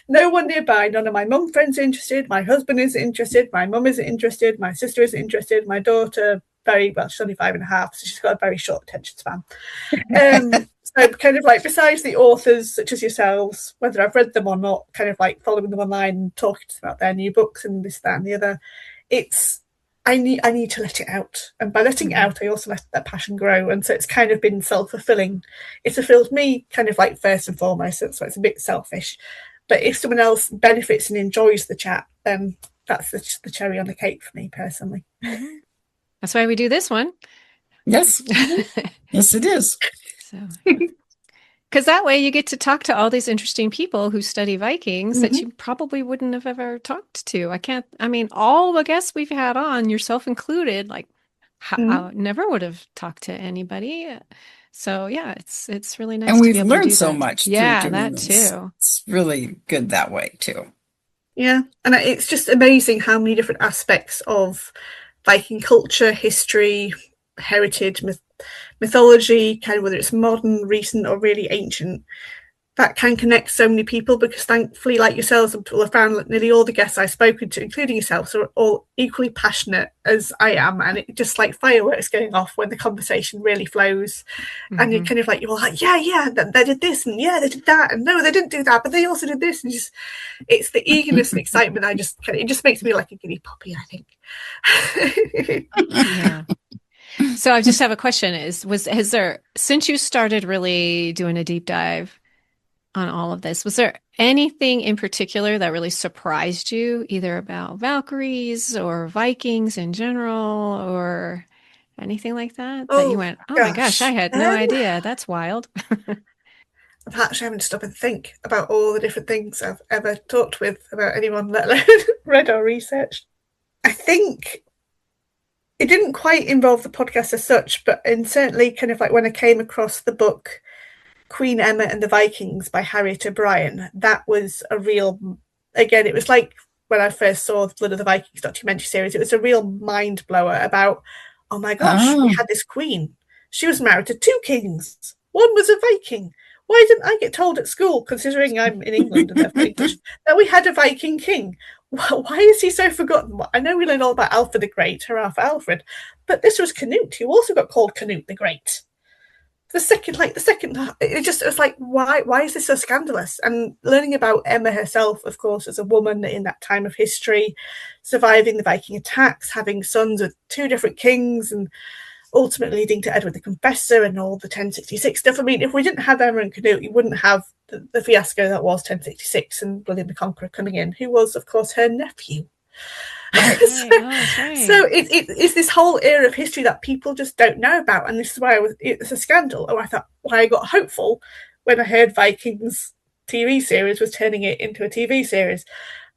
No one nearby. None of my mum friends are interested. My husband isn't interested. My mum isn't interested. My sister isn't interested. My daughter, she's only 5.5, so she's got a very short attention span. So kind of like, besides the authors such as yourselves, whether I've read them or not, kind of like following them online and talking to them about their new books and this, that, and the other, I need to let it out. And by letting it out, I also let that passion grow. And so it's kind of been self-fulfilling. It fulfills me kind of like first and foremost, so it's a bit selfish. But if someone else benefits and enjoys the chat, then that's the cherry on the cake for me personally. That's why we do this one. Yes. Yes, it is. So, because that way you get to talk to all these interesting people who study Vikings that you probably wouldn't have ever talked to. All the guests we've had on, yourself included, like I never would have talked to anybody. So yeah, it's really nice. And to we've be able learned to do so that. much. Yeah, through that this. too. It's really good that way too. Yeah, and it's just amazing how many different aspects of Viking culture, history, heritage, mythology, kind of whether it's modern, recent, or really ancient, that can connect so many people, because thankfully, like yourselves, I found that nearly all the guests I've spoken to, including yourselves, are all equally passionate as I am, and it's just like fireworks going off when the conversation really flows. And you're kind of like, you're like, yeah, they did this, and yeah, they did that, and no, they didn't do that, but they also did this, and it's the eagerness and excitement. It just makes me like a giddy puppy, I think. Yeah. So I just have a question: has there, since you started really doing a deep dive on all of this, was there anything in particular that really surprised you, either about Valkyries or Vikings in general, or anything like that, that you went, oh my gosh, I had no idea. That's wild. I'm actually having to stop and think about all the different things I've ever talked with about anyone, let alone read or researched. I think it didn't quite involve the podcast as such, but certainly kind of like when I came across the book Queen Emma and the Vikings by Harriet O'Brien, that was a real, again, it was like when I first saw the Blood of the Vikings documentary series, it was a real mind blower about, oh my gosh, we had this queen. She was married to 2 kings. One was a Viking. Why didn't I get told at school, considering I'm in England and therefore English, that we had a Viking king? Why is he so forgotten? I know we learned all about Alfred the Great, hurrah for Alfred, but this was Canute, who also got called Canute the Great. The second, it was like, why is this so scandalous? And learning about Emma herself, of course, as a woman in that time of history, surviving the Viking attacks, having sons with 2 different kings, and ultimately leading to Edward the Confessor and all the 1066 stuff. I mean, if we didn't have Emma and Canute, you wouldn't have the fiasco that was 1066 and William the Conqueror coming in, who was, of course, her nephew. Right. So it's this whole era of history that people just don't know about, and this is why it's a scandal. I thought, why I got hopeful when I heard Vikings TV series was turning it into a TV series.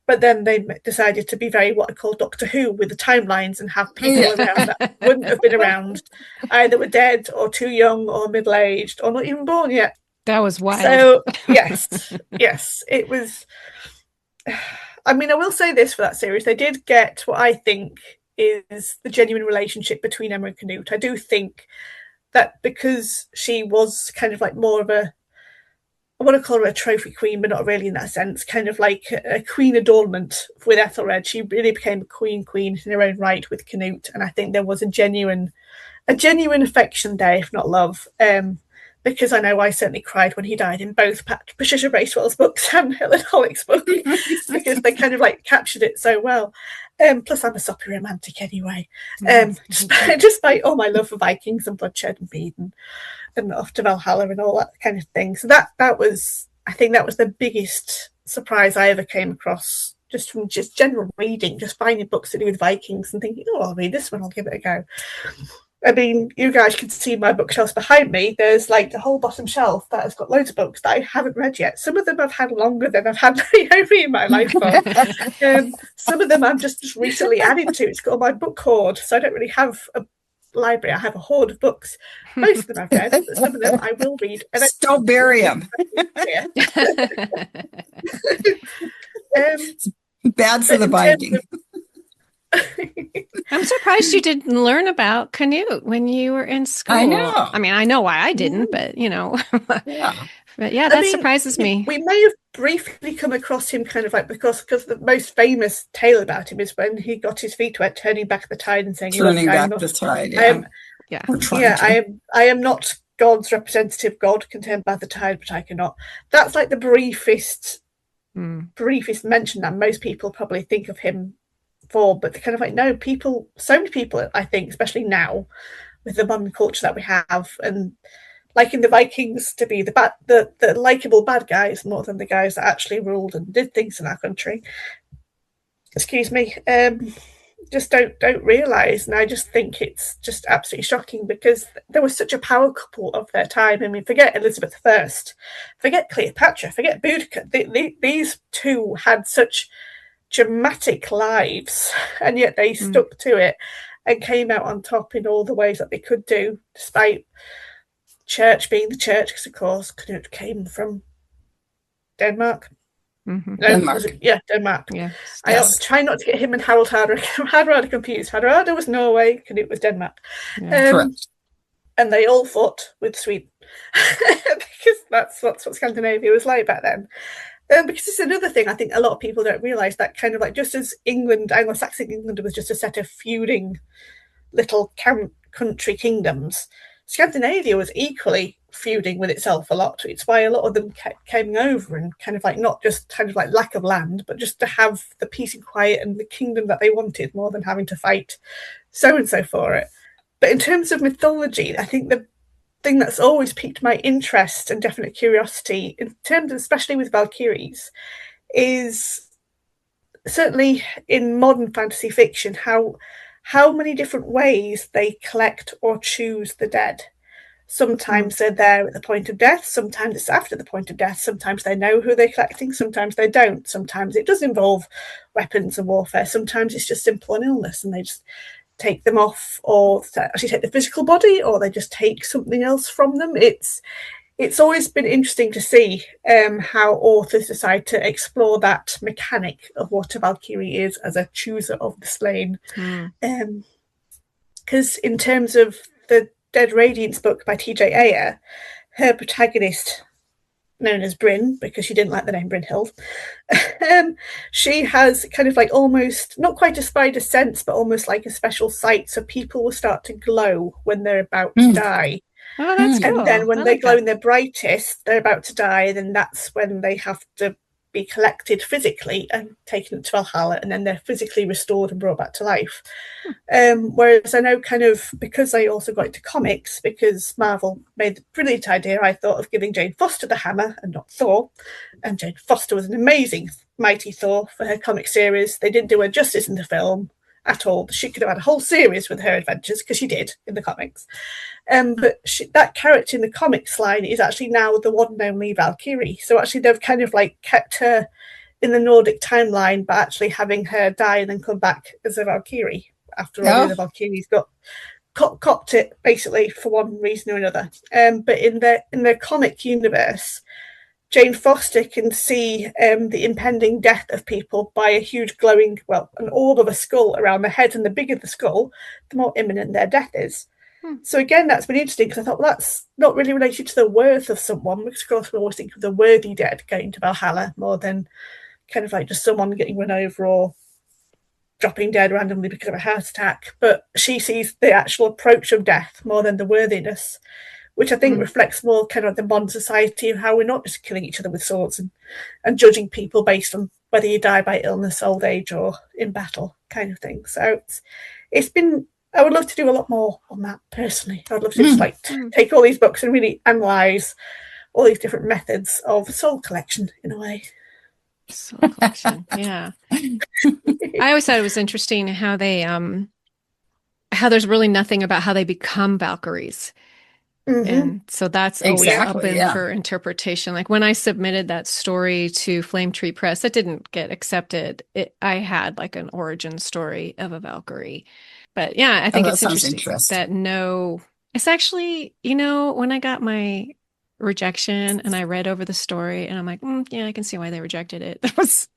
But then they decided to be very what I call Doctor Who with the timelines and have people around that wouldn't have been around. Either were dead or too young or middle-aged or not even born yet. That was wild. So, yes, it was. I mean, I will say this for that series. They did get what I think is the genuine relationship between Emma and Canute. I do think that because she was kind of like more of I want to call her a trophy queen, but not really in that sense, kind of like a queen adornment with Ethelred. She really became a queen in her own right with Canute. And I think there was a genuine affection there, if not love, because I know I certainly cried when he died in both Patricia Bracewell's books and Helen Hollick's book, because they kind of like captured it so well. Plus, I'm a soppy romantic anyway. Despite all my love for Vikings and bloodshed and mead and off to Valhalla and all that kind of thing. So that was, I think that was the biggest surprise I ever came across, just from just general reading, just finding books to do with Vikings and thinking, oh, I'll read this one, I'll give it a go. I mean, you guys can see my bookshelves behind me. There's like the whole bottom shelf that has got loads of books that I haven't read yet. Some of them I've had longer than I've had in my life for. Some of them I'm just recently added to. It's got all my book hoard, so I don't really have a library. I have a hoard of books. Most of them I've read, but some of them I will read. And still bury them. Bad for the binding. I'm surprised you didn't learn about Canute when you were in school. I know. I mean, I know why I didn't, but yeah. But yeah, that surprises me. We may have briefly come across him kind of like because the most famous tale about him is when he got his feet wet, turning back the tide and saying, "Turning back the tide." I am not God's representative. God can turn back the tide, but I cannot. That's like the briefest mention that most people probably think of him for, but they're kind of like, no, so many people, I think, especially now with the modern culture that we have, and like in the Vikings to be the likable bad guys more than the guys that actually ruled and did things in our country. Excuse me. Just don't realise, and I just think it's just absolutely shocking because there was such a power couple of their time. I mean, forget Elizabeth I, forget Cleopatra, forget Boudica. These two had such dramatic lives, and yet they stuck to it and came out on top in all the ways that they could do, despite church being the church, because of course Canute came from Denmark. Denmark. Denmark. Yeah. I try not to get him and Harald Hardrada confused. Hardrada was Norway, Canute was Denmark. Correct. And they all fought with Sweden because that's what Scandinavia was like back then. Because it's another thing I think a lot of people don't realise, that kind of like, just as Anglo-Saxon England was just a set of feuding little country kingdoms, Scandinavia was equally feuding with itself a lot. It's why a lot of them came over, and kind of like not just kind of like lack of land, but just to have the peace and quiet and the kingdom that they wanted, more than having to fight so and so for it. But in terms of mythology, I think the thing that's always piqued my interest and definite curiosity, in terms of, especially with Valkyries, is certainly in modern fantasy fiction, how many different ways they collect or choose the dead. Sometimes they're there at the point of death, sometimes it's after the point of death, sometimes they know who they're collecting, sometimes they don't, sometimes it does involve weapons and warfare, sometimes it's just simple an illness and they just take them off, or actually take the physical body, or they just take something else from them. It's always been interesting to see how authors decide to explore that mechanic of what a Valkyrie is as a chooser of the slain. Because in terms of the Dead Radiance book by T.J. Ayer, her protagonist, known as Bryn, because she didn't like the name Brynhild, she has kind of like almost, not quite a spider sense, but almost like a special sight, so people will start to glow when they're about to die. Oh, that's cool. And then when they glow in their brightest, they're about to die, then that's when they have to be collected physically and taken to Valhalla, and then they're physically restored and brought back to life. Whereas I know, kind of, because I also got into comics, because Marvel made the brilliant idea, I thought, of giving Jane Foster the hammer and not Thor. And Jane Foster was an amazing mighty Thor for her comic series. They didn't do her justice in the film at all. She could have had a whole series with her adventures, because she did in the comics. But that character in the comics line is actually now the one and only Valkyrie. So actually they've kind of like kept her in the Nordic timeline, but actually having her die and then come back as a Valkyrie after all the other Valkyries got copped it, basically, for one reason or another. But in the comic universe, Jane Foster can see the impending death of people by a huge glowing, an orb of a skull around the head, and the bigger the skull, the more imminent their death is. So again, that's been interesting, because I thought, well, that's not really related to the worth of someone, because of course we always think of the worthy dead going to Valhalla more than kind of like just someone getting run over or dropping dead randomly because of a heart attack. But she sees the actual approach of death more than the worthiness, which I think reflects more kind of the modern society of how we're not just killing each other with swords and judging people based on whether you die by illness, old age, or in battle, kind of thing. So it's been. I would love to do a lot more on that personally. I'd love to just take all these books and really analyze all these different methods of soul collection in a way. Soul collection, yeah. I always thought it was interesting how they how there's really nothing about how they become Valkyries. And so that's always Exactly, open for interpretation. Like when I submitted that story to Flame Tree Press, it didn't get accepted. I had like an origin story of a Valkyrie. But yeah, I think that it's sounds interesting that it's actually, when I got my rejection and I read over the story and I'm like, yeah, I can see why they rejected it. That was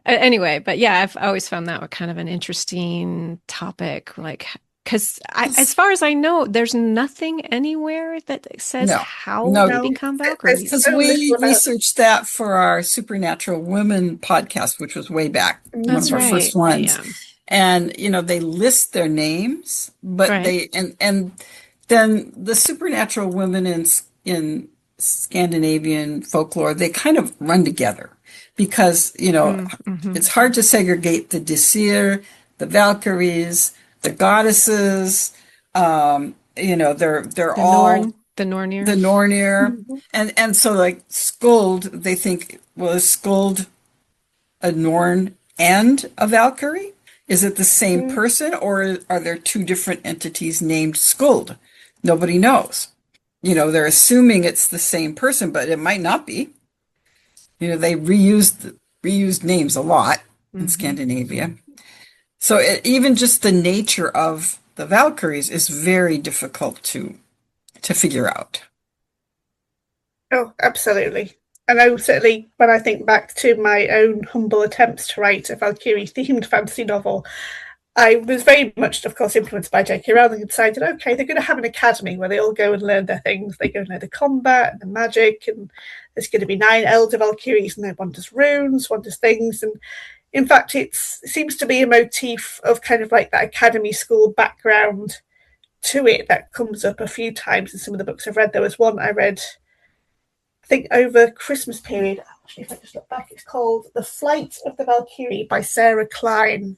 anyway, but yeah, I've always found that kind of an interesting topic, like because as far as I know, there's nothing anywhere that says how they become Valkyries. Because we researched that for our Supernatural Women podcast, which was way back, one of our first ones. Yeah. And they list their names, but and then the supernatural women in Scandinavian folklore, they kind of run together because it's hard to segregate the Disir, the Valkyries, the goddesses. They're all the Nornir. The Nornir. And so like Skuld, they think, well, is Skuld a Norn and a Valkyrie? Is it the same person, or are there two different entities named Skuld? Nobody knows. They're assuming it's the same person, but it might not be. They reused names a lot in Scandinavia. So even just the nature of the Valkyries is very difficult to figure out. Oh, absolutely. And I certainly, when I think back to my own humble attempts to write a Valkyrie-themed fantasy novel, I was very much, of course, influenced by J.K. Rowling and decided, okay, they're going to have an academy where they all go and learn their things. They go and learn the combat and the magic, and there's going to be 9 elder Valkyries, and one does runes, one does things. And in fact, it seems to be a motif of kind of like that academy school background to it that comes up a few times in some of the books I've read. There was one I read, I think over Christmas period, actually if I just look back, it's called The Flight of the Valkyrie by Sarah Klein.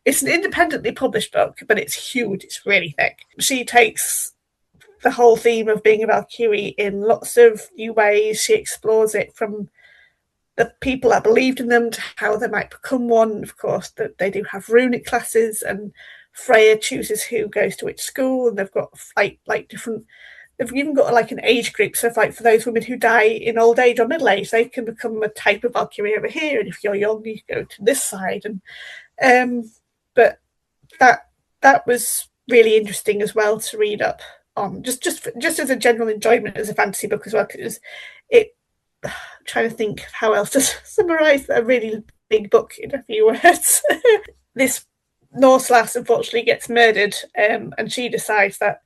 It's an independently published book, but it's huge, it's really thick. She takes the whole theme of being a Valkyrie in lots of new ways. She explores it from the people that believed in them to how they might become one. Of course, that they do have runic classes, and Freya chooses who goes to which school, and they've got like different. They've even got like an age group. So, like for those women who die in old age or middle age, they can become a type of Valkyrie over here, and if you're young, you go to this side. And but that was really interesting as well to read up on, just as a general enjoyment as a fantasy book as well, because I'm trying to think how else to summarize a really big book in a few words. This Norse lass unfortunately gets murdered, and she decides that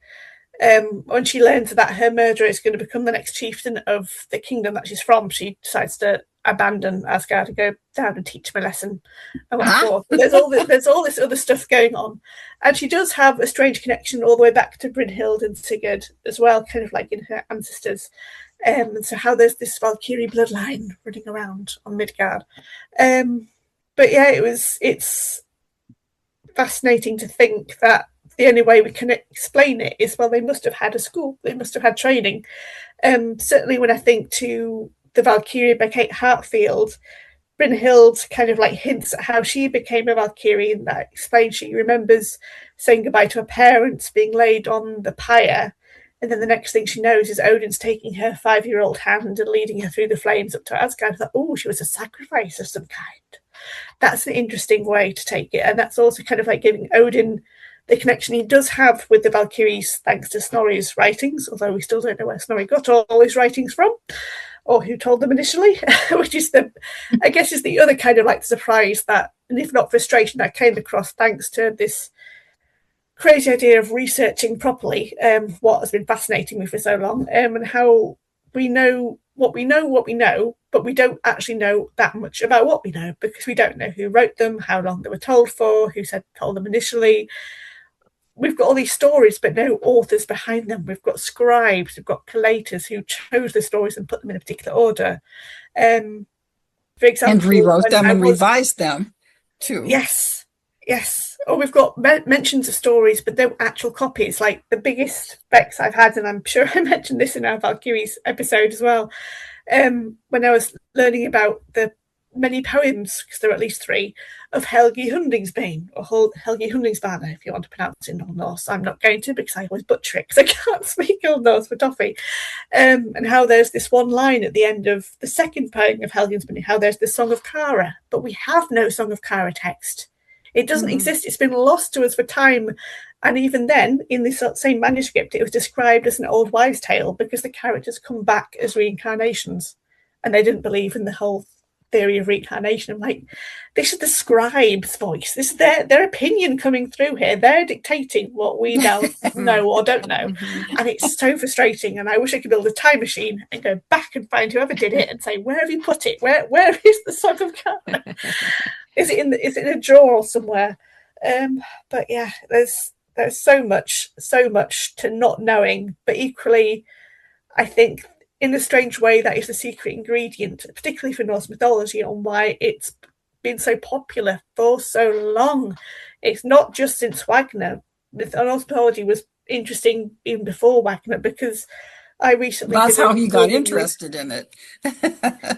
when she learns that her murderer is going to become the next chieftain of the kingdom that she's from, she decides to abandon Asgard and go down and teach him a lesson and what for. There's all this other stuff going on, and she does have a strange connection all the way back to Brynhild and Sigurd as well, kind of like in her ancestors. And so how there's this Valkyrie bloodline running around on Midgard. But yeah, it's fascinating to think that the only way we can explain it is, well, they must have had a school, they must have had training. Certainly when I think to The Valkyrie by Kate Hartfield, Brynhild kind of like hints at how she became a Valkyrie, and that explains she remembers saying goodbye to her parents, being laid on the pyre, and then the next thing she knows is Odin's taking her 5-year-old hand and leading her through the flames up to Asgard. I thought, oh, she was a sacrifice of some kind. That's an interesting way to take it, and that's also kind of like giving Odin the connection he does have with the Valkyries thanks to Snorri's writings, although we still don't know where Snorri got all his writings from or who told them initially, which is I guess is the other kind of like surprise that, and if not frustration, that came across thanks to this crazy idea of researching properly what has been fascinating me for so long, and how we know, but we don't actually know that much about what we know, because we don't know who wrote them, how long they were told for, who told them initially, we've got all these stories, but no authors behind them. We've got scribes, we've got collators who chose the stories and put them in a particular order. For example, and rewrote them and was revised them too. yes, yes. Or we've got mentions of stories, but no actual copies. Like the biggest vex I've had, and I'm sure I mentioned this in our Valkyries episode as well. When I was learning about the many poems, because there are at least 3, of Helgi Hundingsbane, or Helgi Hundingsbane, if you want to pronounce it in Old Norse. I'm not going to, because I always butcher it, because I can't speak Old Norse for toffee. And how there's this one line at the end of the second poem of Helgi Hundingsbane, how there's the Song of Kara, but we have no Song of Kara text. It doesn't exist. It's been lost to us for time. And even then, in this same manuscript, it was described as an old wives' tale because the characters come back as reincarnations. And they didn't believe in the whole theory of reincarnation. I'm like, this is the scribe's voice. This is their opinion coming through here. They're dictating what we now know or don't know. And it's so frustrating. And I wish I could build a time machine and go back and find whoever did it and say, where have you put it? Where is the Song of Kara? Is it in a drawer somewhere? But yeah, there's so much to not knowing. But equally, I think in a strange way that is the secret ingredient, particularly for Norse mythology, on why it's been so popular for so long. It's not just since Wagner. Norse mythology was interesting even before Wagner, because I recently that's how he got interested in it.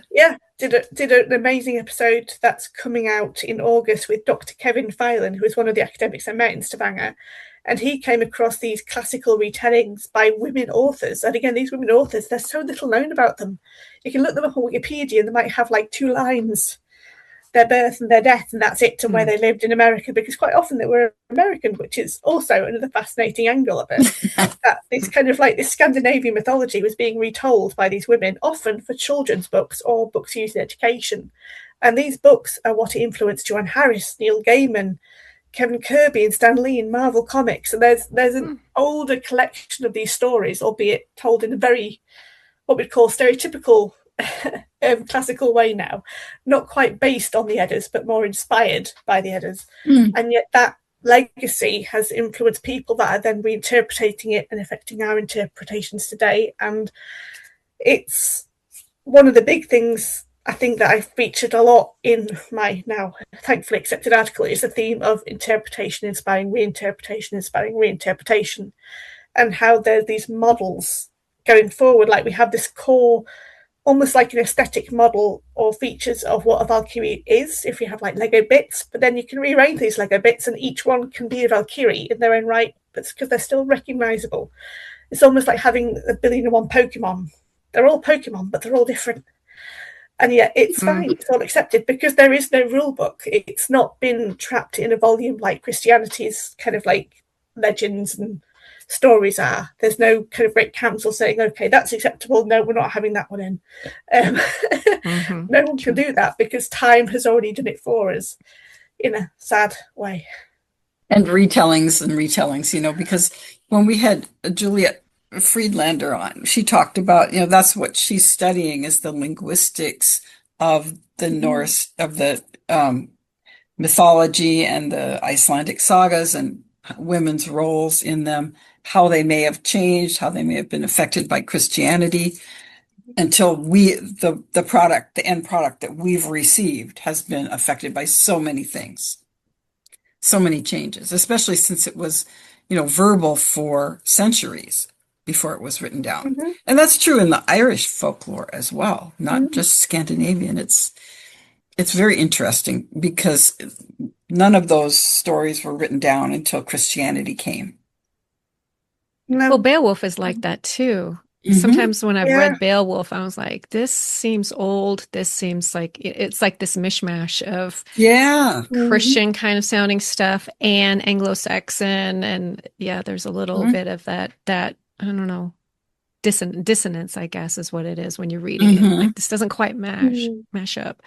Yeah, did an amazing episode that's coming out in August with Dr. Kevin Phelan, who is one of the academics I met in Stavanger. And he came across these classical retellings by women authors. And again, these women authors, there's so little known about them. You can look them up on Wikipedia and they might have like 2 lines, their birth and their death, and that's it, and where they lived in America, because quite often they were American, which is also another fascinating angle of it. That this kind of like this Scandinavian mythology was being retold by these women, often for children's books or books used in education. And these books are what influenced Joanne Harris, Neil Gaiman, Kevin Kirby, and Stan Lee in Marvel Comics. And there's an older collection of these stories, albeit told in a very, what we'd call stereotypical classical way now, not quite based on the Eddas, but more inspired by the Eddas. And yet that legacy has influenced people that are then reinterpreting it and affecting our interpretations today. And it's one of the big things I think that I've featured a lot in my now thankfully accepted article is the theme of interpretation inspiring reinterpretation, and how there's these models going forward. Like we have this core, almost like an aesthetic model or features of what a Valkyrie is, if you have like Lego bits, but then you can rearrange these Lego bits and each one can be a Valkyrie in their own right, but because they're still recognizable. It's almost like having 1,000,000,001 Pokemon. They're all Pokemon, but they're all different. And yet it's fine, it's all accepted because there is no rule book. It's not been trapped in a volume like Christianity's kind of like legends and stories are. There's no kind of great council saying, okay, that's acceptable. No, we're not having that one in. No one can do that because time has already done it for us in a sad way. And retellings, you know, because when we had Juliet Friedlander on, she talked about, you know, that's what she's studying is the linguistics of the Norse, of the mythology and the Icelandic sagas and women's roles in them, how they may have changed, how they may have been affected by Christianity, until the end product that we've received has been affected by so many things, so many changes, especially since it was, you know, verbal for centuries before it was written down. And that's true in the Irish folklore as well, not just Scandinavian. It's very interesting because none of those stories were written down until Christianity came. No. Well, Beowulf is like that too. Sometimes when I've read Beowulf, I was like, this seems old. This seems like it's like this mishmash of Christian kind of sounding stuff and Anglo-Saxon. And there's a little bit of that, I don't know, dissonance, I guess, is what it is when you're reading it. Like this doesn't quite mash up.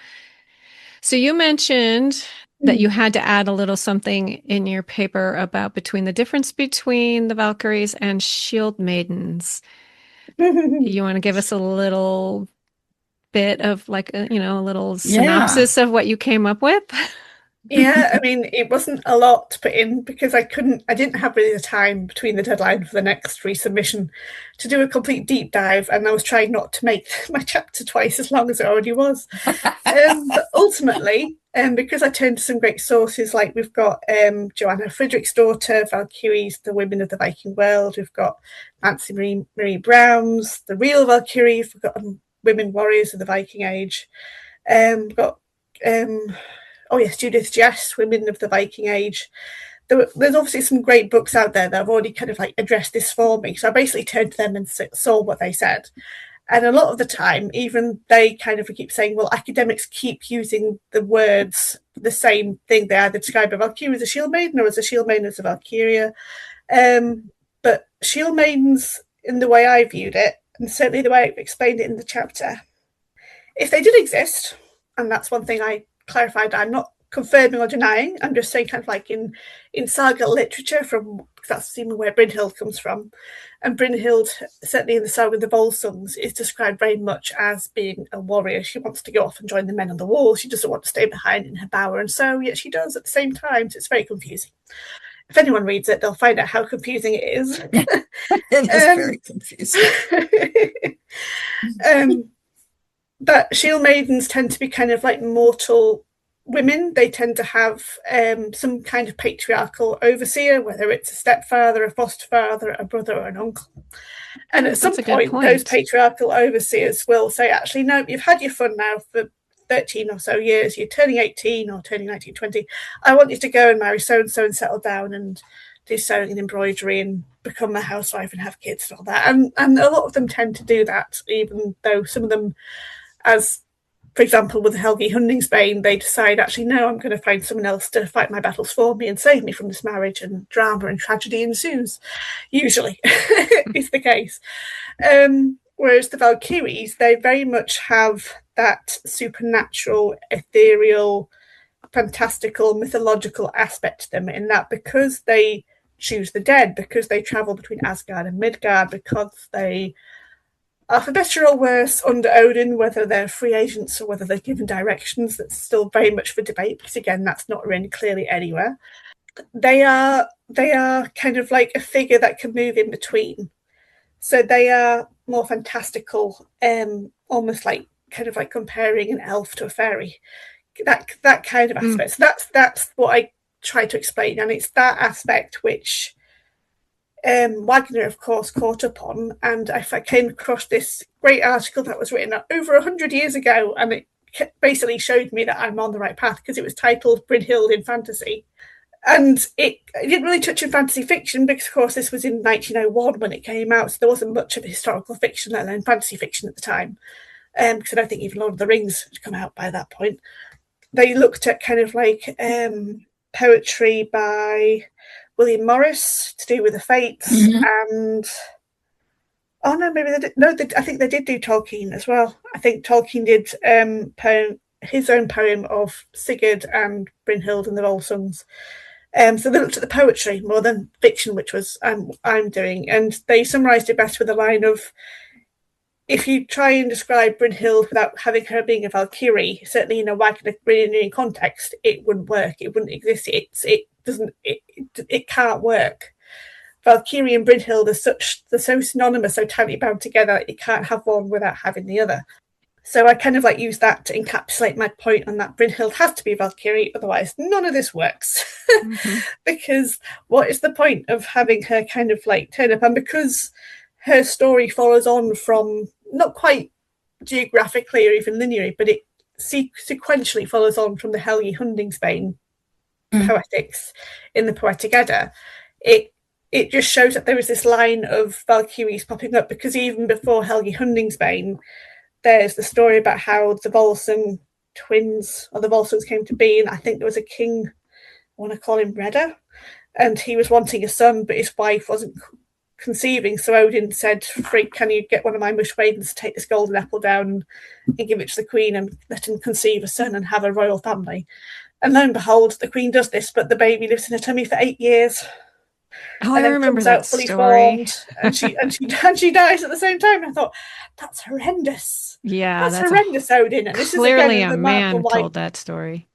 So you mentioned that you had to add a little something in your paper about the difference between the Valkyries and shield maidens. You want to give us a little bit of like a little synopsis of what you came up with? Yeah, I mean, it wasn't a lot to put in because I didn't have really the time between the deadline for the next resubmission to do a complete deep dive, and I was trying not to make my chapter twice as long as it already was. But ultimately, because I turned to some great sources, like we've got Johanna Friedrich's daughter, Valkyries, the women of the Viking world. We've got Nancy Marie Brown's, the real Valkyries. We've got women warriors of the Viking Age. We've got oh yes, Judith Jess, Women of the Viking Age. There's obviously some great books out there that have already kind of like addressed this for me. So I basically turned to them and saw what they said. And a lot of the time, even they kind of keep saying, well, academics keep using the words, the same thing. They either describe a Valkyrie as a shield maiden or as a shield maiden as a Valkyria. But shield maidens, in the way I viewed it, and certainly the way I've explained it in the chapter, if they did exist, and that's one thing I clarified, I'm not confirming or denying, I'm just saying kind of like in saga literature, from because that's even where Brynhild comes from. And Brynhild, certainly in the saga of the Volsungs, is described very much as being a warrior. She wants to go off and join the men on the wall. She doesn't want to stay behind in her bower, and so yet she does at the same time. So it's very confusing. If anyone reads it, they'll find out how confusing it is. It is very confusing. But shield maidens tend to be kind of like mortal women. They tend to have some kind of patriarchal overseer, whether it's a stepfather, a foster father, a brother, or an uncle. And at some point, those patriarchal overseers will say, actually, no, you've had your fun now for 13 or so years. You're turning 18 or turning 19, 20. I want you to go and marry so-and-so and settle down and do sewing and embroidery and become a housewife and have kids and all that. And a lot of them tend to do that, even though some of them, as for example, with Helgi Hundingsbane, they decide, actually, no, I'm going to find someone else to fight my battles for me and save me from this marriage, and drama and tragedy ensues, usually, is the case. Whereas the Valkyries, they very much have that supernatural, ethereal, fantastical, mythological aspect to them, in that because they choose the dead, because they travel between Asgard and Midgard, because they are, for better or worse, under Odin, whether they're free agents or whether they're given directions, that's still very much for debate, because again, that's not written clearly anywhere. They are kind of like a figure that can move in between. So they are more fantastical, almost like kind of like comparing an elf to a fairy. That kind of aspect. So that's what I try to explain, and it's that aspect which Wagner, of course, caught up on. And I came across this great article that was written over 100 years ago, and it basically showed me that I'm on the right path, because it was titled Brynhild in Fantasy. And it didn't really touch on fantasy fiction because, of course, this was in 1901 when it came out, so there wasn't much of historical fiction, let alone fantasy fiction at the time, because I don't think even Lord of the Rings had come out by that point. They looked at kind of like poetry by William Morris to do with the Fates, and oh no, maybe they did. No, I think they did do Tolkien as well. I think Tolkien did his own poem of Sigurd and Brynhild and the Volsungs. So they looked at the poetry more than fiction, which was I'm doing, and they summarised it best with a line of, if you try and describe Brynhild without having her being a Valkyrie, certainly in a Wagnerian context, it wouldn't work. It wouldn't exist. It can't work. Valkyrie and Brynhild they're so synonymous, so tightly bound together, it can't have one without having the other. So I kind of like use that to encapsulate my point on that Brynhild has to be Valkyrie, otherwise none of this works. Because what is the point of having her kind of like turn up? And because her story follows on from, not quite geographically or even linearly, but it sequentially follows on from the Helgi Hundingsbane poetics in the Poetic Edda, it just shows that there is this line of Valkyries popping up, because even before Helgi Hundingsbane, there's the story about how the Volsung twins, or the Volsungs, came to be, and I think there was a king, I want to call him Reda, and he was wanting a son, but his wife wasn't conceiving, so Odin said, Freak, can you get one of my mush maidens to take this golden apple down and give it to the queen and let him conceive a son and have a royal family? And lo and behold, the queen does this, but the baby lives in her tummy for 8 years. Oh, I remember that story. Formed, and she dies at the same time. I thought, that's horrendous. Yeah, that's horrendous, Odin. And this clearly is again, a man told that story.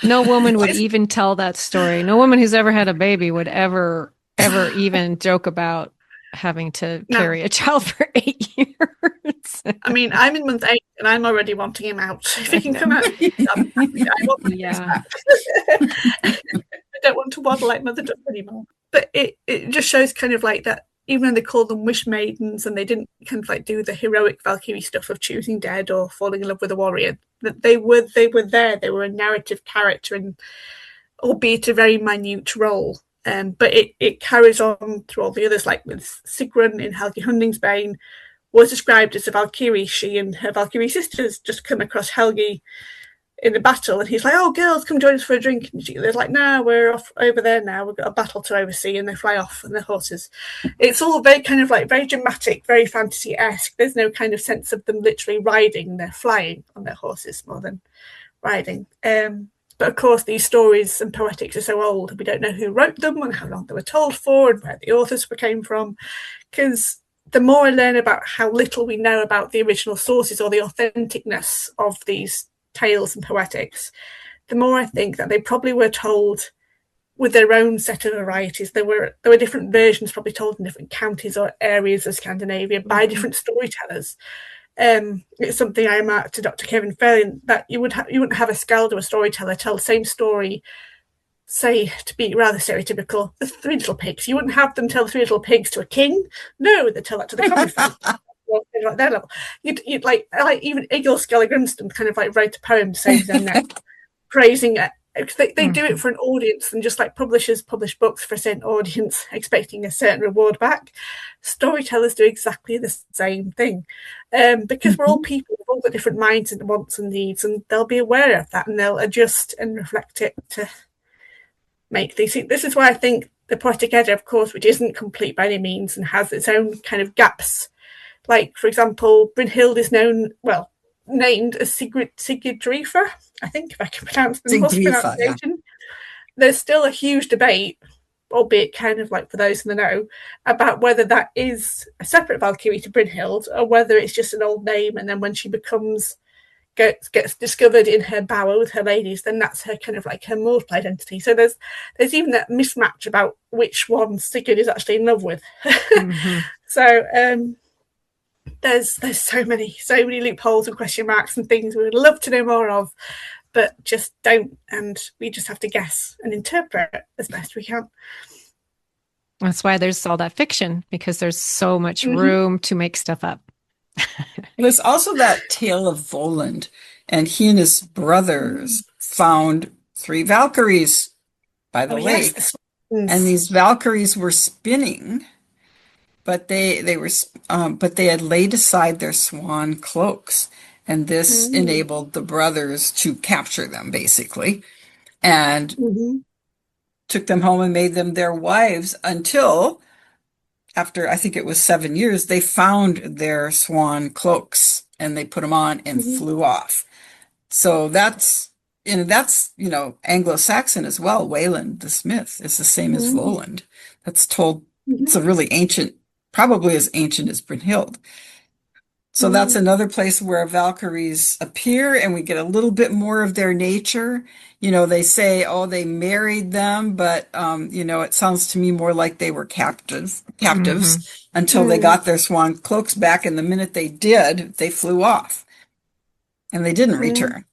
No woman would even tell that story. No woman who's ever had a baby would ever even joke about having to No, carry a child for 8 years. I mean, I'm in month 8 and I'm already wanting him out. If he can come out, I'll be happy. I want my kids Yeah. back. I don't want to waddle like Mother does anymore. But it just shows kind of like that, even though they called them wish maidens and they didn't kind of like do the heroic Valkyrie stuff of choosing dead or falling in love with a warrior, that they were there. They were a narrative character, and albeit a very minute role. But it carries on through all the others, like with Sigrun in Helgi Hundingsbane, was described as a Valkyrie. She and her Valkyrie sisters just come across Helgi in a battle, and he's like, "Oh, girls, come join us for a drink." And they're like, "No, we're off over there now. We've got a battle to oversee," and they fly off on their horses. It's all very kind of like very dramatic, very fantasy-esque. There's no kind of sense of them literally riding; they're flying on their horses more than riding. But of course, these stories and poetics are so old, and we don't know who wrote them and how long they were told for and where the authors came from. Because the more I learn about how little we know about the original sources or the authenticness of these tales and poetics, the more I think that they probably were told with their own set of varieties. There were different versions probably told in different counties or areas of Scandinavia by different storytellers. It's something I remarked to Dr. Kevin Fairley, that you wouldn't have a skald or a storyteller tell the same story, say, to be rather stereotypical, the Three Little Pigs. You wouldn't have them tell the Three Little Pigs to a king. No, they tell that to the common folk. Like their level. You'd like even Egil Skallagrimsson kind of like wrote a poem saying them now, praising it. They do it for an audience, and just like publishers publish books for a certain audience, expecting a certain reward back. Storytellers do exactly the same thing, because we're all people, we've all got different minds and wants and needs, and they'll be aware of that, and they'll adjust and reflect it to make these. This is why I think the Poetic Edda, of course, which isn't complete by any means and has its own kind of gaps. Like, for example, Brynhild is named as Sigurdrifa, I think, if I can pronounce the Norse pronunciation. Yeah. There's still a huge debate, albeit kind of like for those in the know, about whether that is a separate Valkyrie to Brynhild or whether it's just an old name, and then when she gets discovered in her bower with her ladies, then that's her kind of like her mortal identity. So there's even that mismatch about which one Sigurd is actually in love with. Mm-hmm. So there's so many loopholes and question marks and things we would love to know more of, but just don't, and we just have to guess and interpret as best we can. That's why there's all that fiction, because there's so much room to make stuff up. There's also that tale of Voland, and he and his brothers found 3 Valkyries by the lake, yes. And these Valkyries were spinning, but they had laid aside their swan cloaks, and this enabled the brothers to capture them, basically, and took them home and made them their wives until, after I think it was 7 years, they found their swan cloaks and they put them on and flew off. So that's Anglo-Saxon as well. Wayland the Smith is the same as Voland. That's told. It's a really ancient, probably as ancient as Brynhild. So that's another place where Valkyries appear, and we get a little bit more of their nature. They say, oh, they married them, but, it sounds to me more like they were captives until they got their swan cloaks back. And the minute they did, they flew off and they didn't return.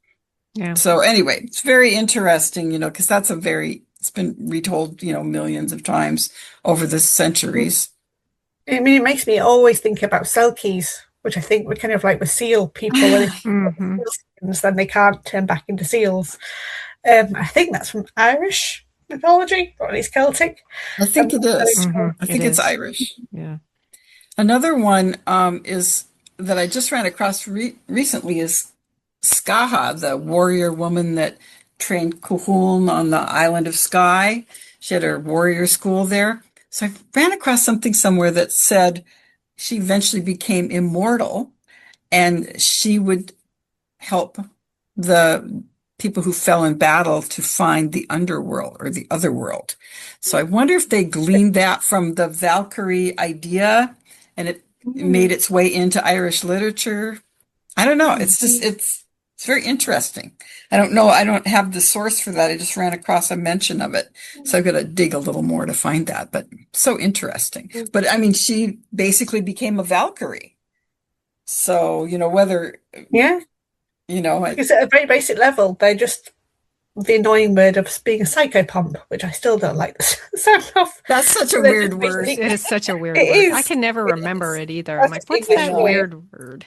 Yeah. So anyway, it's very interesting, because that's it's been retold, millions of times over the centuries. I mean, it makes me always think about Selkies, which I think we're kind of like the seal people, where then they can't turn back into seals. I think that's from Irish mythology, or at least Celtic. I think it is. I think it's Irish. Yeah. Another one is that I just ran across recently is Skaha, the warrior woman that trained Cuchulainn on the island of Skye. She had her warrior school there. So I ran across something somewhere that said she eventually became immortal, and she would help the people who fell in battle to find the underworld or the other world. So I wonder if they gleaned that from the Valkyrie idea and it made its way into Irish literature. I don't know. It's It's very interesting. I don't know. I don't have the source for that. I just ran across a mention of it. So I've got to dig a little more to find that, but so interesting. But I mean, she basically became a Valkyrie. So, whether, Yeah. Because at a very basic level, they're just the annoying word of being a psychopomp, which I still don't like the sound of. That's such a weird word. It is such a weird It word. is. I can never remember it either. I'm like, what's English that for you. weird word?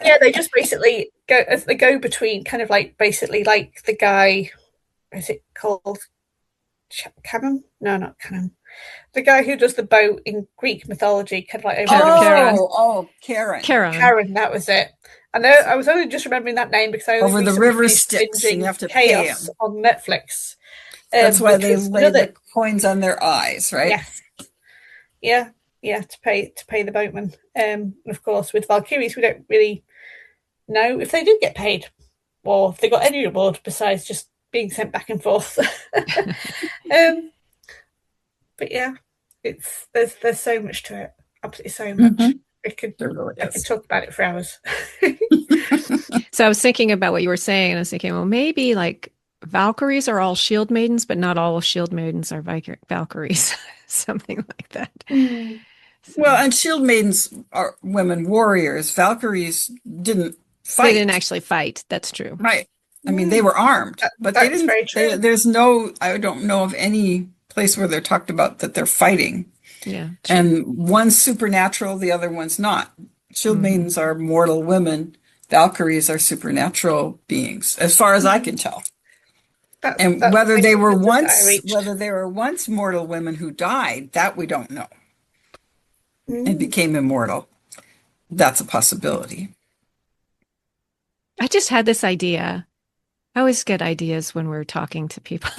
Yeah, they just basically go between kind of like basically like the guy, is it called Canon? No, not Canon. The guy who does the boat in Greek mythology, kind of like over Karen. Karen, that was it. I know I was only just remembering that name because I over the river Styx, and you have to pay K.S. him on Netflix. That's why they lay the coins on their eyes, right? Yes. Yeah, to pay the boatman. Of course, with Valkyries, we don't really know if they did get paid or if they got any reward besides just being sent back and forth. But yeah, there's so much to it, absolutely so much. Mhm. I could really talk about it for hours. So I was thinking about what you were saying, and I was thinking, well, maybe like Valkyries are all shield maidens, but not all shield maidens are Valkyries, something like that. So, Well, and shield maidens are women warriors. Valkyries didn't fight. they didn't actually fight. That's true. Right. I mean, they were armed, but they didn't. Very true. There's no, I don't know of any place where they're talked about that they're fighting. Yeah. True. And one's supernatural, the other one's not. Shield maidens are mortal women. Valkyries are supernatural beings, as far as I can tell. And whether they were once mortal women who died, that we don't know, and became immortal. That's a possibility. I just had this idea. I always get ideas when we're talking to people.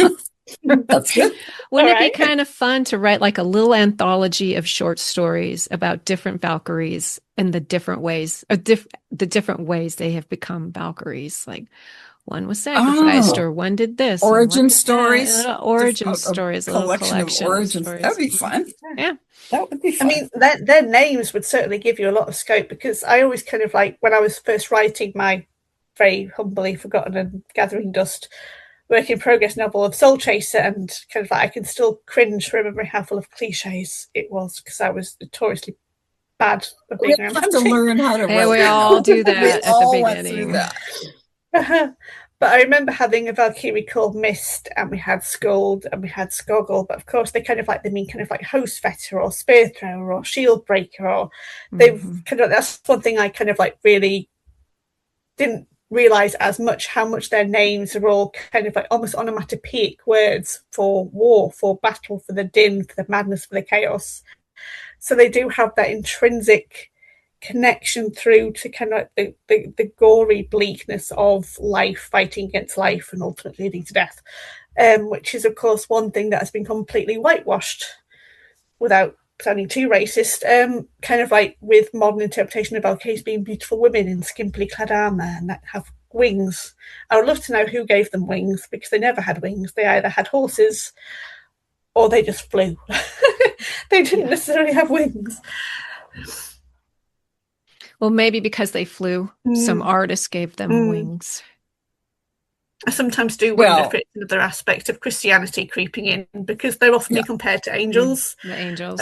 That's good. Wouldn't it be kind of fun to write like a little anthology of short stories about different Valkyries and the different ways, or the different ways they have become Valkyries? Like one was sacrificed, or one did this. Origin stories. Origin stories. A collection of origins. That would be fun. Yeah. That would be fun. I mean, their names would certainly give you a lot of scope, because I always kind of like, when I was first writing my very humbly forgotten and gathering dust work in progress novel of Soul Chaser, and kind of like I can still cringe remembering how full of cliches it was, because I was notoriously bad at being we have to learn how to write. We all do that at the beginning. But I remember having a Valkyrie called Mist, and we had Skuld, and we had Skoggle, but of course they mean kind of like host fetter or spear thrower or shield breaker, or they've kind of, that's one thing I kind of like really didn't realize as much, how much their names are all kind of like almost onomatopoeic words for war, for battle, for the din, for the madness, for the chaos. So they do have that intrinsic connection through to kind of the gory bleakness of life, fighting against life and ultimately leading to death, which is of course one thing that has been completely whitewashed, without sounding too racist, kind of like with modern interpretation of Valkyries being beautiful women in skimpily clad armor and that have wings. I would love to know who gave them wings, because they never had wings. They either had horses or they just flew. They didn't necessarily have wings. Well, maybe because they flew, some artists gave them wings. I sometimes do wonder if it's another aspect of Christianity creeping in, because they're often compared to angels. The angels.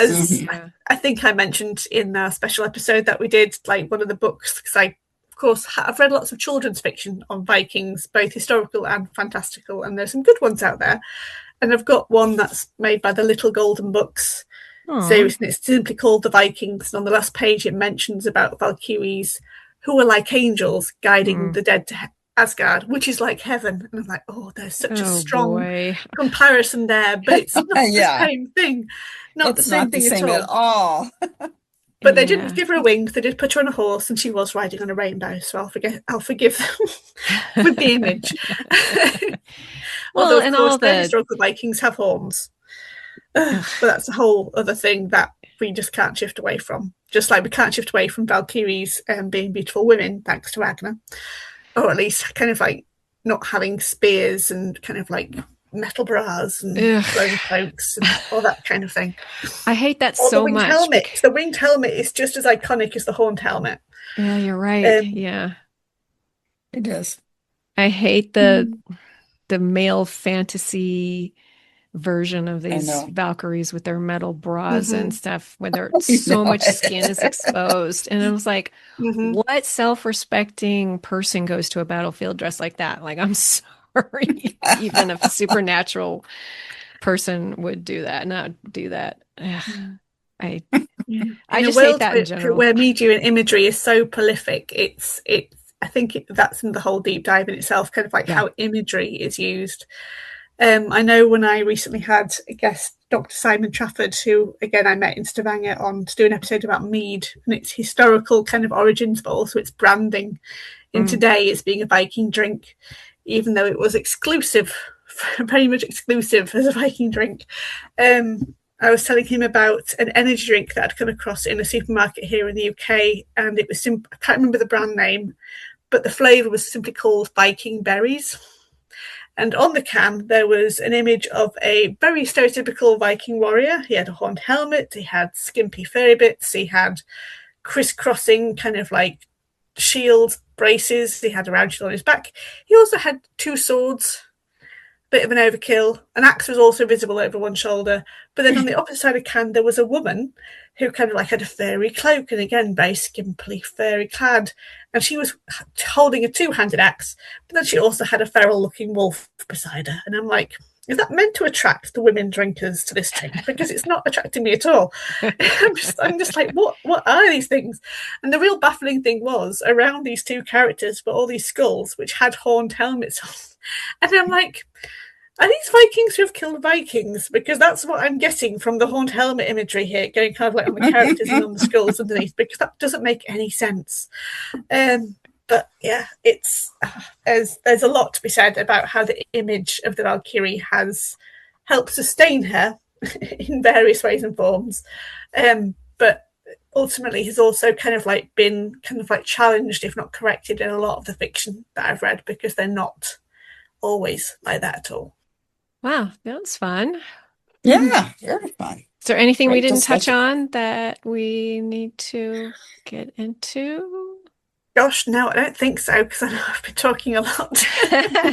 I think I mentioned in a special episode that we did, like one of the books, because I, of course, I've read lots of children's fiction on Vikings, both historical and fantastical, and there's some good ones out there. And I've got one that's made by the Little Golden Books series, and it's simply called The Vikings. And on the last page, it mentions about Valkyries who are like angels guiding the dead to Asgard, which is like heaven. And I'm like, there's such a strong comparison there, but it's not the same thing. Not the same thing at all. But they didn't give her a wing. They did put her on a horse, and she was riding on a rainbow. So I'll forgive them with the image. Although, of course, the historical Vikings have horns. But that's a whole other thing that we just can't shift away from. Just like we can't shift away from Valkyries being beautiful women, thanks to Ragnar. Or at least kind of like not having spears and kind of like metal bras and flowing cloaks and all that kind of thing. I hate that so much. Helmet. The winged helmet is just as iconic as the horned helmet. Yeah, you're right. Yeah. It is. I hate the male fantasy version of I these know. Valkyries with their metal bras and Hmm. stuff where they're I so know much skin is it. exposed. And I was like, Hmm. what self-respecting person goes to a battlefield dressed like that? Like, I'm sorry. Even if a supernatural person would do that, not do that. Ugh, I Yeah. I In a just hate world that in general. where media and imagery is so prolific, it's I think that's in the whole deep dive in itself, kind of like Yeah. how imagery is used. I know when I recently had a guest, Dr. Simon Trafford, who again I met in Stavanger on to do an episode about mead and its historical kind of origins, but also its branding in Mm. today as being a Viking drink, even though it was exclusive, very much exclusive as a Viking drink. I was telling him about an energy drink that I'd come across in a supermarket here in the UK, and it was I can't remember the brand name, but the flavour was simply called Viking berries. And on the can, there was an image of a very stereotypical Viking warrior. He had a horned helmet, he had skimpy furry bits, he had crisscrossing kind of like shield braces, he had a round shield on his back. He also had two swords, bit of an overkill. An axe was also visible over one shoulder. But then on the opposite side of the can, there was a woman who kind of like had a furry cloak and again, very skimpily furry clad. And she was holding a two-handed axe, but then she also had a feral looking wolf beside her. And I'm like, is that meant to attract the women drinkers to this drink? Because it's not attracting me at all. I'm just like, what are these things? And the real baffling thing was around these two characters were all these skulls which had horned helmets on. And I'm like, are these Vikings who have killed Vikings? Because that's what I'm getting from the horned helmet imagery here, going kind of like on the characters and on the skulls underneath, because that doesn't make any sense. But yeah, it's there's a lot to be said about how the image of the Valkyrie has helped sustain her in various ways and forms, but ultimately has also kind of like been kind of like challenged, if not corrected, in a lot of the fiction that I've read, because they're not always like that at all. Wow, that was fun. Yeah, very fun. Is there anything we Great didn't touch discussion. on that we need to get into? Gosh, no, I don't think so, because I know I've been talking a lot.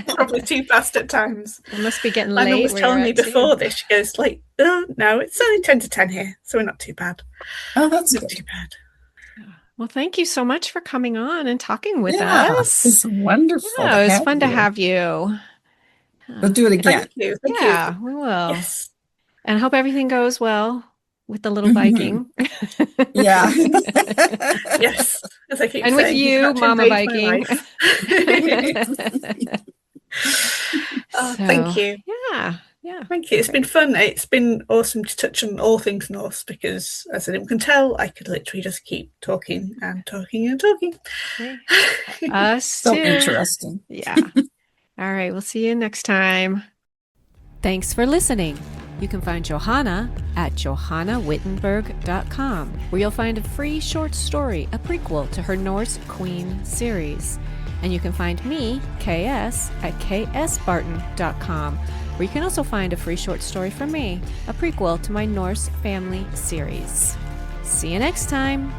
Probably too fast at times. It must be getting My mum late was where you're telling me at too. before this, she goes like, oh, no, it's only 10 to 10 here, so we're not too bad. Oh, that's Not good. too bad. Well, thank you so much for coming on and talking with Yeah, us. it's wonderful to Yeah, it was have fun to you. have you. We'll do it again. Thank you. Thank you. Yeah, we will. Yes. And I hope everything goes well with the little Mhm. Viking. Yeah. Yes. As I keep And with saying, he's you, about to Mama invade my Viking. life. Oh, thank So, you. yeah, yeah, Thank you. It's great. been fun. It's been awesome to touch on all things Norse because, as anyone can tell, I could literally just keep talking and talking and talking. Okay. Us So too. interesting. Yeah. All right, we'll see you next time. Thanks for listening. You can find Johanna at johannawittenberg.com, where you'll find a free short story, a prequel to her Norse Queen series. And you can find me, K.S., at ksbarton.com, where you can also find a free short story from me, a prequel to my Norse family series. See you next time.